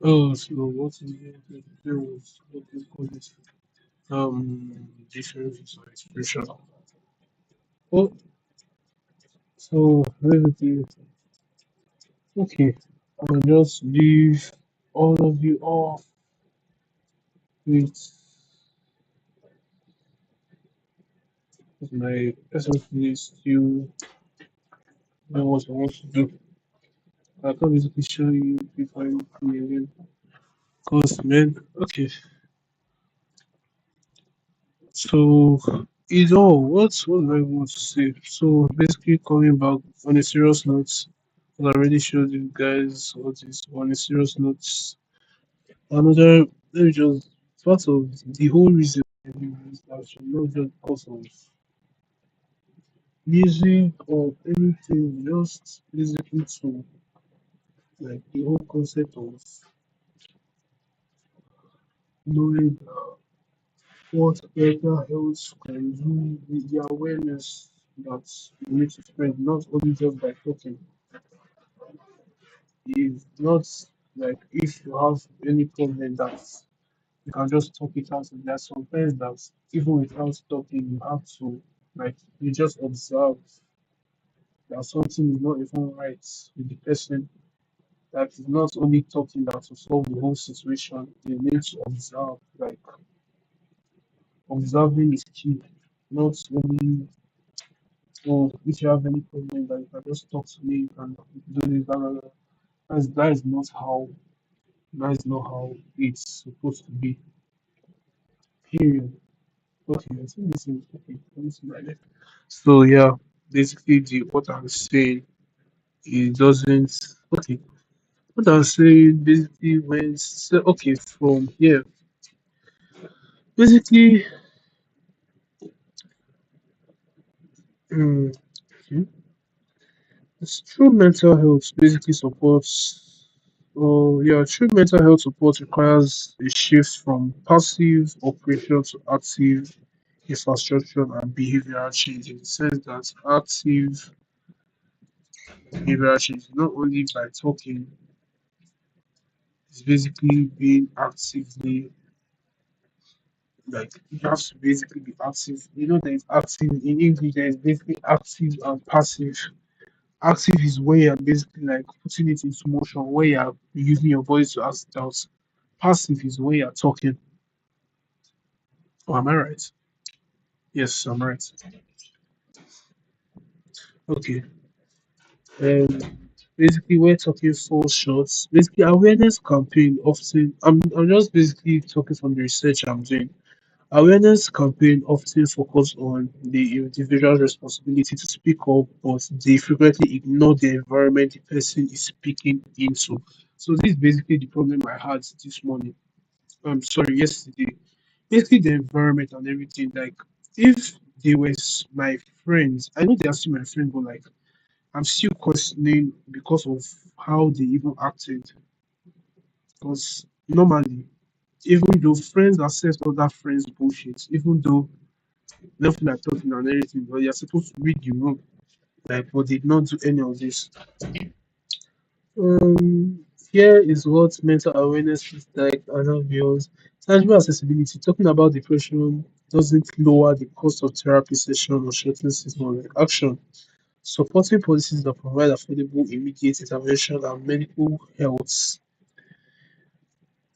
Oh, so what is the there was what is called this difference or expression? Oh, so basically, okay, I'll just leave all of you off with my essentially still know what I want to do. I can basically show you before I play again. Cause man, okay. So what do I want to say? So basically coming back on a serious note, I already showed you guys what is on a serious note. Another let me just part of the whole reason I do this action, not just because of music or anything, just basically to like the whole concept of knowing what mental health can do with the awareness that you need to spread, not only just by talking. If not like if you have any problem that you can just talk it out. And there's sometimes that even without talking, you have to like you just observe that something is not even right with the person. That is not only talking that to solve the whole situation. You need to observe. Like observing is key. Not only oh if you have any problem that you can just talk to me, you can do this, blah, blah, blah. That is not how it's supposed to be. Period. Okay, I think this is okay. Let me see my left. So yeah, basically the what I'm saying it doesn't okay. What I'm saying basically when so, okay from here basically um, okay, it's true mental health basically supports oh yeah true mental health support requires a shift from passive operation to active infrastructure and behavioral change in the sense that active behavioral change not only by talking, it's basically being actively like you have to basically be active. You know, there's active in English, there's basically active and passive. Active is where you're basically like putting it into motion, where you're using your voice to ask it out. Passive is where you're talking. Oh, am I right? Yes, I'm right. Okay. Um, basically, we're talking full shots. Basically, awareness campaign often. I'm just basically talking from the research I'm doing. Awareness campaign often focus on the individual's responsibility to speak up, but they frequently ignore the environment the person is speaking into. So this is basically the problem I had this morning. I'm sorry, yesterday. Basically the environment and everything. Like if they were my friends, I know they are still my friends, but like I'm still questioning because of how they even acted. Because normally, even though friends accept other friends' bullshit, even though nothing like talking and everything, but you're supposed to read the room. Like, but did not do any of this. Here is what mental awareness is like and how beyond tangible accessibility. Talking about depression doesn't lower the cost of therapy session or shorten seasonal action. Supporting policies that provide affordable, immediate intervention and medical health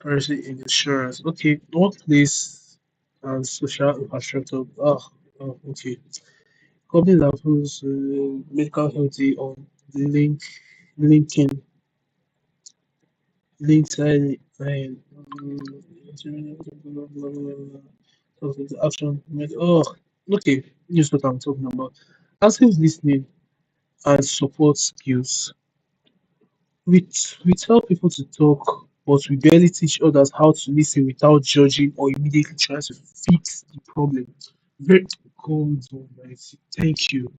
policy in insurance. Okay, workplace and social infrastructure. Okay. Companies that puts medical health on link, linking, LinkedIn, and action. Oh, okay. Here's what I'm talking about. Active listening and support skills. We tell people to talk, but we barely teach others how to listen without judging or immediately trying to fix the problem. Very good, almighty. Thank you.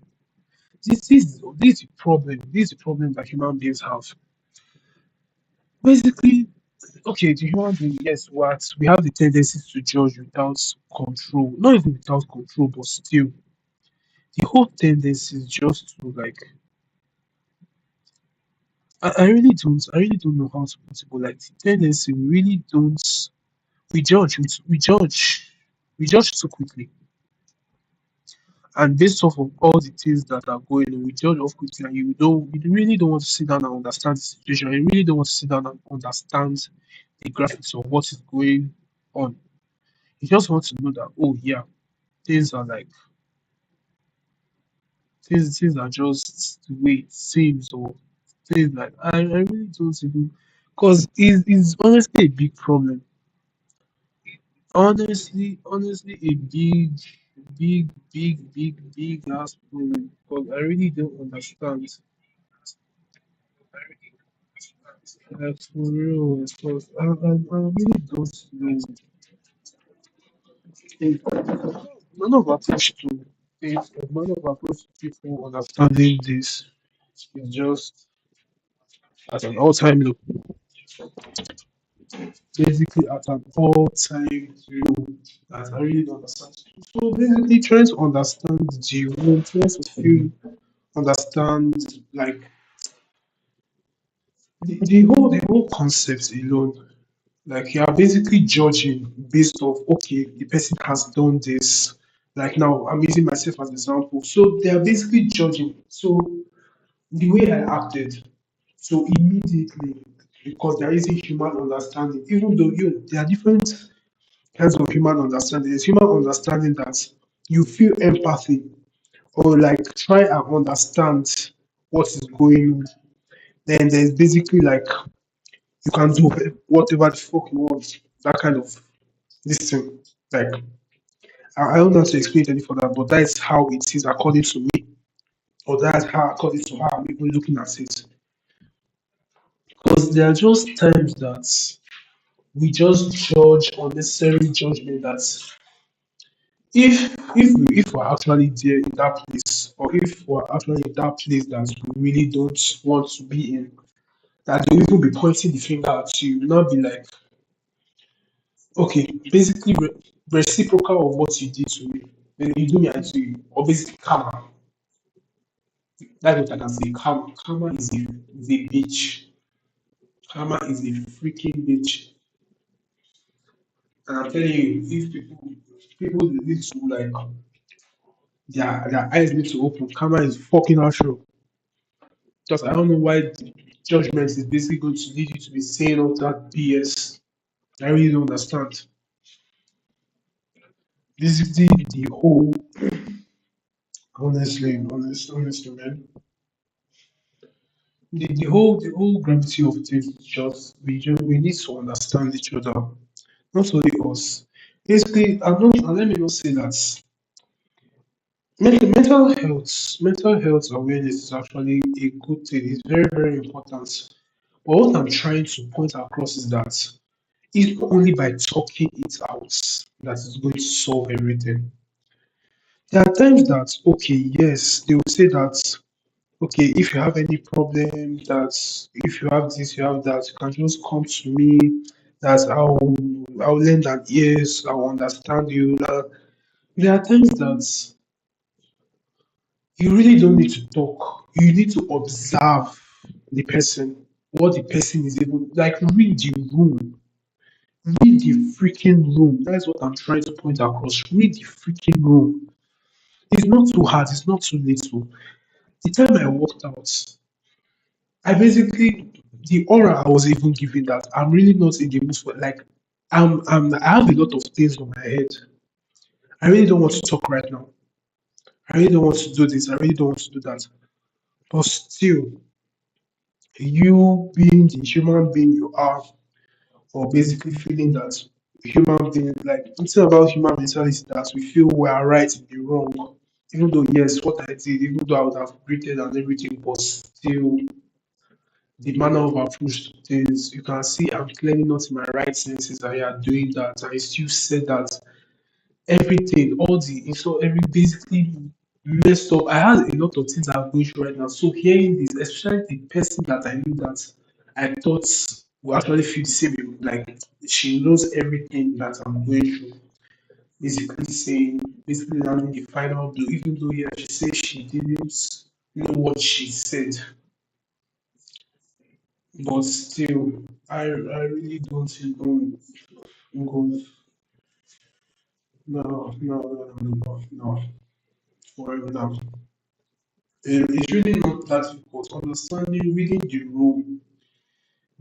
This is the problem. This is the problem that human beings have. Basically, okay, the human being, yes, what we have the tendency to judge without control. Not even without control, but still, the whole tendency is just to like I really don't know how to put it, but like the tendency, we really don't, we judge, we judge too quickly. And based off of all the things that are going on, we judge off quickly, and you really don't want to sit down and understand the situation. You really don't want to sit down and understand the graphics of what is going on. You just want to know that, oh yeah, things are like things are just the way it seems, or things like I really don't even, because it's honestly a big problem. Honestly, a big ass problem. Because I really don't understand. Like for real, because I really don't know. If none of our approach to things, none of our approach to people understanding this is just at an all-time low. Basically, at an all-time low. That I really don't understand. So basically, trying to understand the room, trying to feel, understand, like the whole concept alone. Like you are basically judging based off, okay, the person has done this. Like now, I'm using myself as an example. So they are basically judging. So the way I acted, so immediately, because there is a human understanding, even though there are different kinds of human understanding. There's human understanding that you feel empathy or like try and understand what is going on. Then there's basically like you can do whatever the fuck you want. That kind of this thing. Like I don't know how to explain it any further, but that is how it is according to me, or that's how according to how I'm even looking at it. Because there are just times that we just judge unnecessary judgment that if we're actually there in that place, or if we're actually in that place that we really don't want to be in, that they will even be pointing the finger at you, will not be like, okay, basically reciprocal of what you did to me. Then you do me and to you, or basically karma. That's what I can say. Karma is a bitch. Karma is a freaking bitch. And I'm telling you, if people need to like their eyes need to open, karma is fucking out show. Because I don't know why judgment is basically going to lead you to be saying all that BS. I really don't understand. Basically, the whole honestly, man. The whole gravity of things is just we need to understand each other, not only us. Basically, and let me not say that mental health awareness is actually a good thing. It's very important. But what I'm trying to point across is that it's not only by talking it out that is going to solve everything. There are times that okay, yes, they will say that okay, if you have any problem, that if you have this, you have that, you can just come to me. That I'll lend an ears, I'll understand you. That there are times that you really don't need to talk. You need to observe the person, what the person is able, like read the room, read the freaking room. That's what I'm trying to point across. Read the freaking room. It's not too hard. It's not too little. The time I walked out, I basically the aura I was even giving that I'm really not in the mood for like I have a lot of things on my head. I really don't want to talk right now. I really don't want to do this. I really don't want to do that. But still, you being the human being you are, or basically feeling that human being like something about human mentality that we feel we are right in the wrong. Even though yes, what I did, even though I would have greeted and everything, but still the manner of approach to things, you can see I'm clearly not in my right senses. I are doing that. I still said that everything, all the so every basically messed up. I had a lot of things I'm going through right now. So hearing this, especially the person that I knew that I thought will actually feel the same, like she knows everything that I'm going through. Basically saying, basically landing the final blow, even though yeah, she said she didn't know what she said. But still, I really don't think God. No, no, no, no, no, no. Forever now. It's really not that difficult. Understanding, reading the room,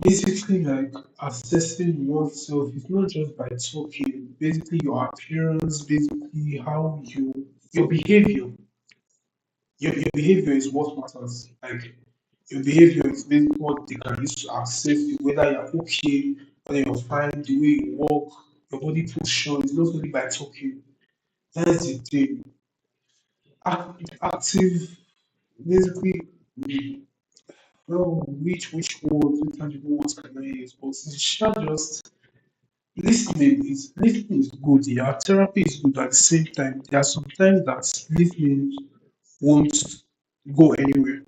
basically like assessing oneself. It's not just by talking. Basically, your appearance, basically how your behavior, your behavior is what matters. Like your behavior is basically what they can use to assess you, whether you're okay, whether you're fine, the way you walk, your body posture. It's not only by talking. That's the thing. Active, basically. Well, which words, which tangible words can I use? But it's just listening is good. Yeah, therapy is good. At the same time, there are sometimes that listening won't go anywhere.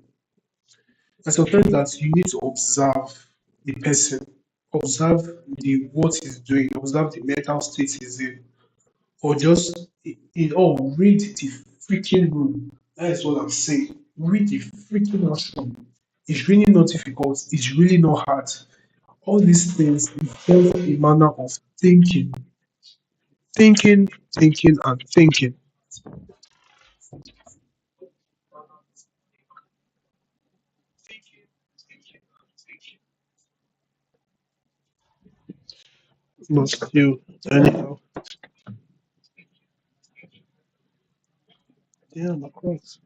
And sometimes that you need to observe the person, observe the what he's doing, observe the mental state he's in, or just in all read the freaking room. That is what I'm saying. Read the freaking room. It's really not difficult. It's really not hard. All these things is just a manner of thinking, thinking, thinking, and thinking. But still, anyhow, yeah, I'm across.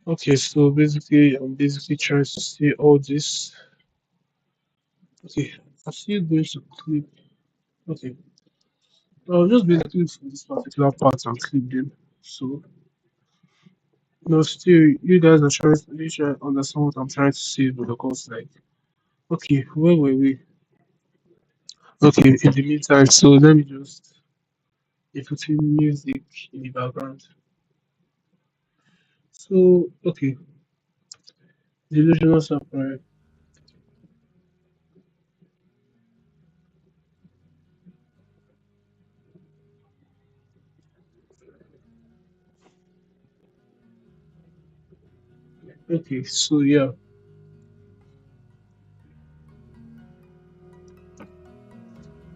Okay, so basically, I'm basically trying to see all this. Okay, I'm still going to clip. Okay, I'll just basically for this particular part and clip them. So, no, still, you guys are trying to you try to understand what I'm trying to say, but of course, like, okay, where were we? Okay, in the meantime, so let me just be putting music in the background. So, okay, delusional supply. Okay, so yeah.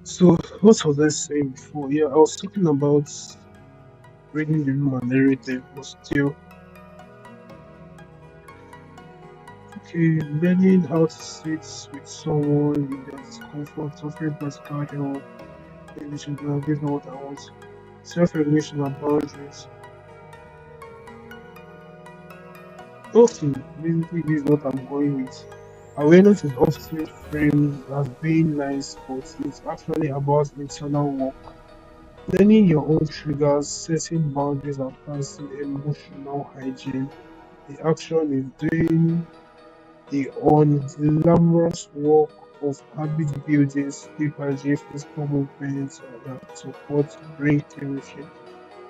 So what was I saying before? Yeah, I was talking about reading the room and everything, but still, okay, learning how to sit with someone in their discomfort, offering practical help, maybe should navigate what I want. Self-regulation and boundaries. Okay, basically this is what I'm going with. Awareness is often framed as being nice, but it's actually about internal work. Learning your own triggers, setting boundaries, and practicing emotional hygiene. The action is doing the unglamorous work of habit building, sleep hygiene, physical movements, that support brain chemistry.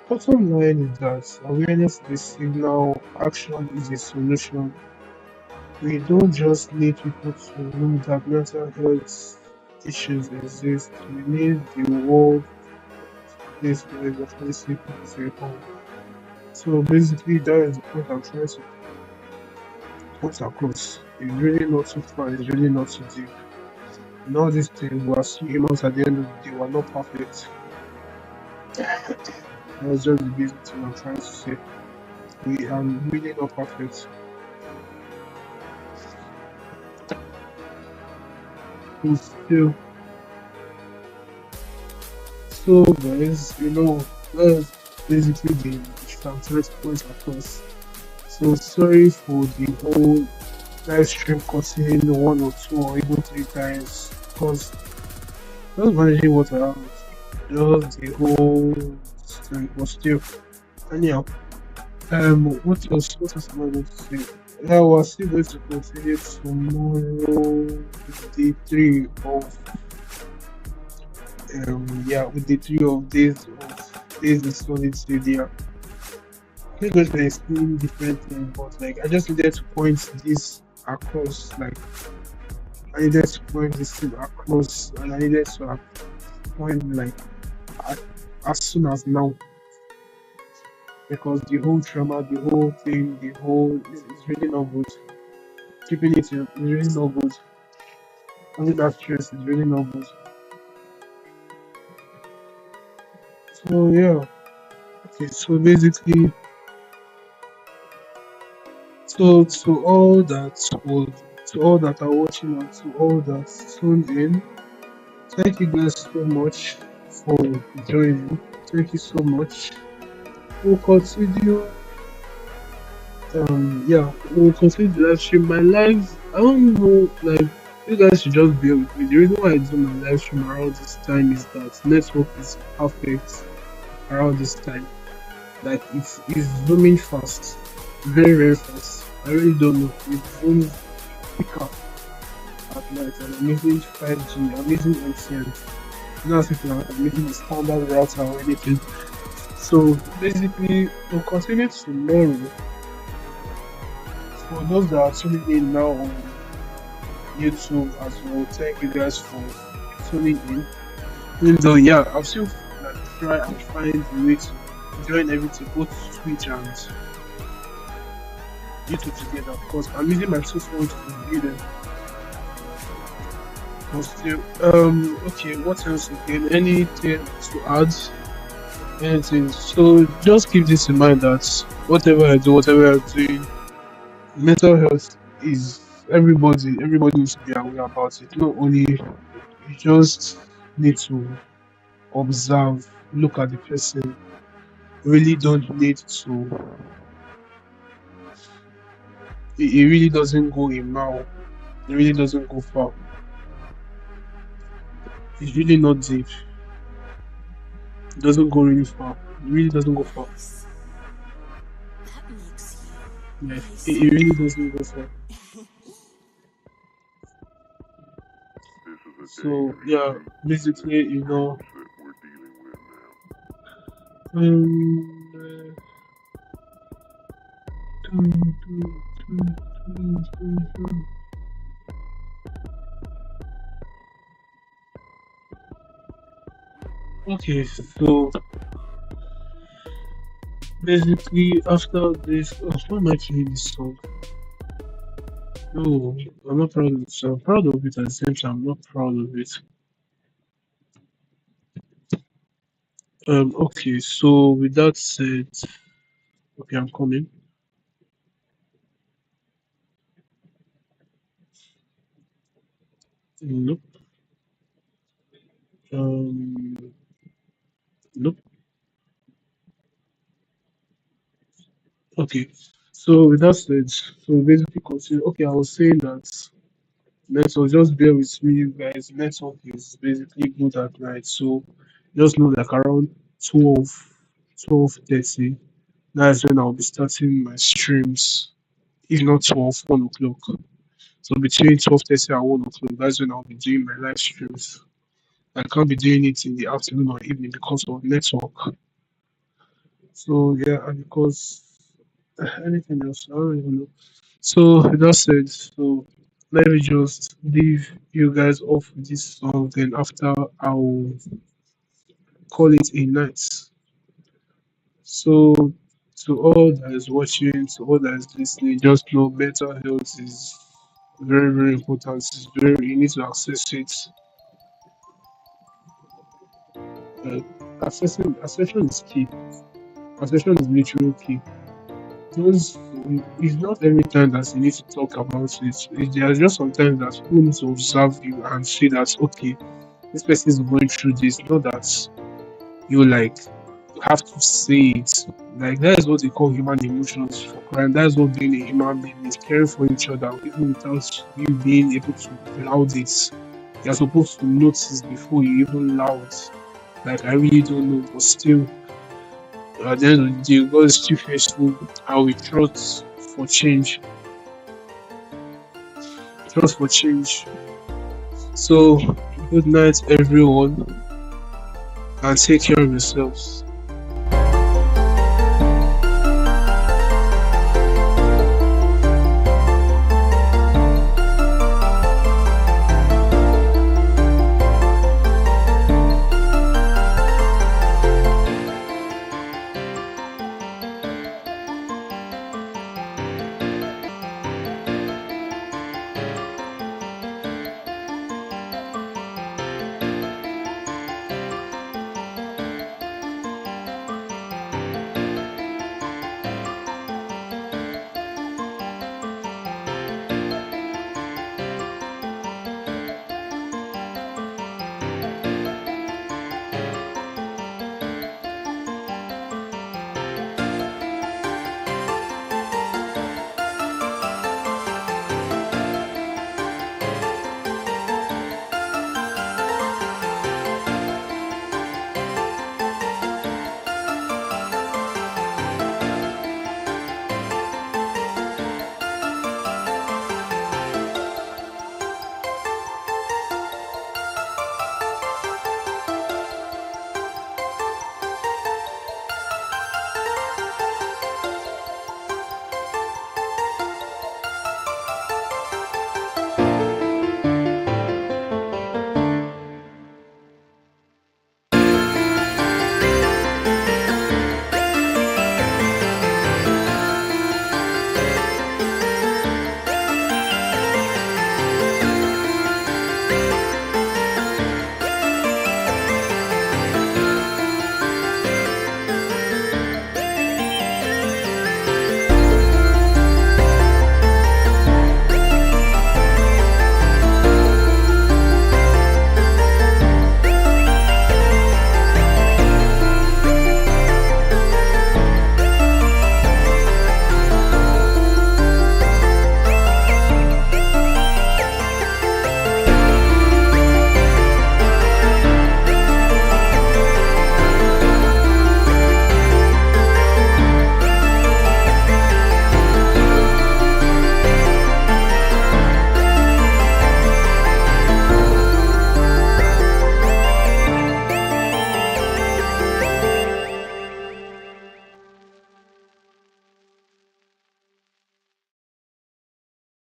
Bottom line is that awareness is a signal, action is a solution. We don't just need people to know that mental health issues exist. We need the world place where we actually see people to reform. So basically, that is the point I'm trying to put across. It's really not too far, it's really not too deep. And all these things, we are still humans at the end of the day, we're not perfect. That's just the basic thing I'm trying to say. We are really not perfect. But still, so guys, that's basically the I'm trying to point across. So sorry for the whole live stream cutting one or two or even three times because just managing what I have, just the whole thing. But still, anyhow, what else am I going to say? Yeah, we're still going to continue tomorrow with day three of with the three of days in solitude. Yeah, I'm going to explain different things, but like I just needed to point this across. Like I needed to point this thing across, and I needed to point like as, as soon as now. because the whole trauma, the whole thing, the whole is really not good. Keeping it is really not good. Having that stress is really not good. So yeah, okay. So basically, to all that would, to all that are watching and to all that tuned in, thank you guys so much for joining. Thank you so much. We'll continue. Yeah, we'll continue the live stream. My live, I don't know, like, you guys should just bear with me. The reason why I do my live stream around this time is that network is perfect around this time. Like, it's zooming fast, very, very fast. I really don't know. It zooms quicker at night, and I'm using 5G, I'm using MTN. Not as if I'm using the standard router or anything. So basically, we'll continue tomorrow. For those that are tuning in now on YouTube as well, thank you guys for tuning in. Even though, yeah, I'll still like try and find a way to join everything, both Twitch and YouTube together. Of course, I'm using my two phones to view them. But still, okay, what else again? Anything to add? Anything? So just keep this in mind that whatever I do, whatever I'm doing, mental health is everybody needs to be aware about it. Not only you just need to observe, look at the person. Really don't need to. It really doesn't go a mile. It really doesn't go far. It's really not deep. It doesn't go really far. It really doesn't go far. That makes you Yeah, nice. it really doesn't go far. So yeah, basically, um, okay, so basically after this, oh, why am I playing this song? No, I'm not proud of it. So I'm proud of it at the same time. I'm not proud of it. Okay, so with that said, okay, I'm coming. Nope. Um, nope. Okay. So with that said, so basically continue. Okay, I was saying that network, just bear with me, you guys. Network is basically good at night. So just know like around 12, 12:30. That's when I'll be starting my streams. If not 12, 1 o'clock. So between 12:30 and 1 o'clock, that's when I'll be doing my live streams. I can't be doing it in the afternoon or evening because of network. So yeah, and because anything else, I don't even know. So with that said, so let me just leave you guys off with this song. Then after I'll call it a night. So to all that is watching, to all that is listening, just know mental health is very, very important. It's very, you need to access it. Uh, accession is key. Accession is literally key. Those it's not every time that you need to talk about it. There's just sometimes that people need to observe you and see that okay, this person is going through this. Not that you like have to say it. Like that is what they call human emotions for crying. That's what being a human being is, caring for each other, even without you being able to loud it. You're supposed to notice before you even loud. Like I really don't know, but still, at the end of the day, God is still faithful. I will trust for change. Trust for change. So, good night, everyone, and take care of yourselves.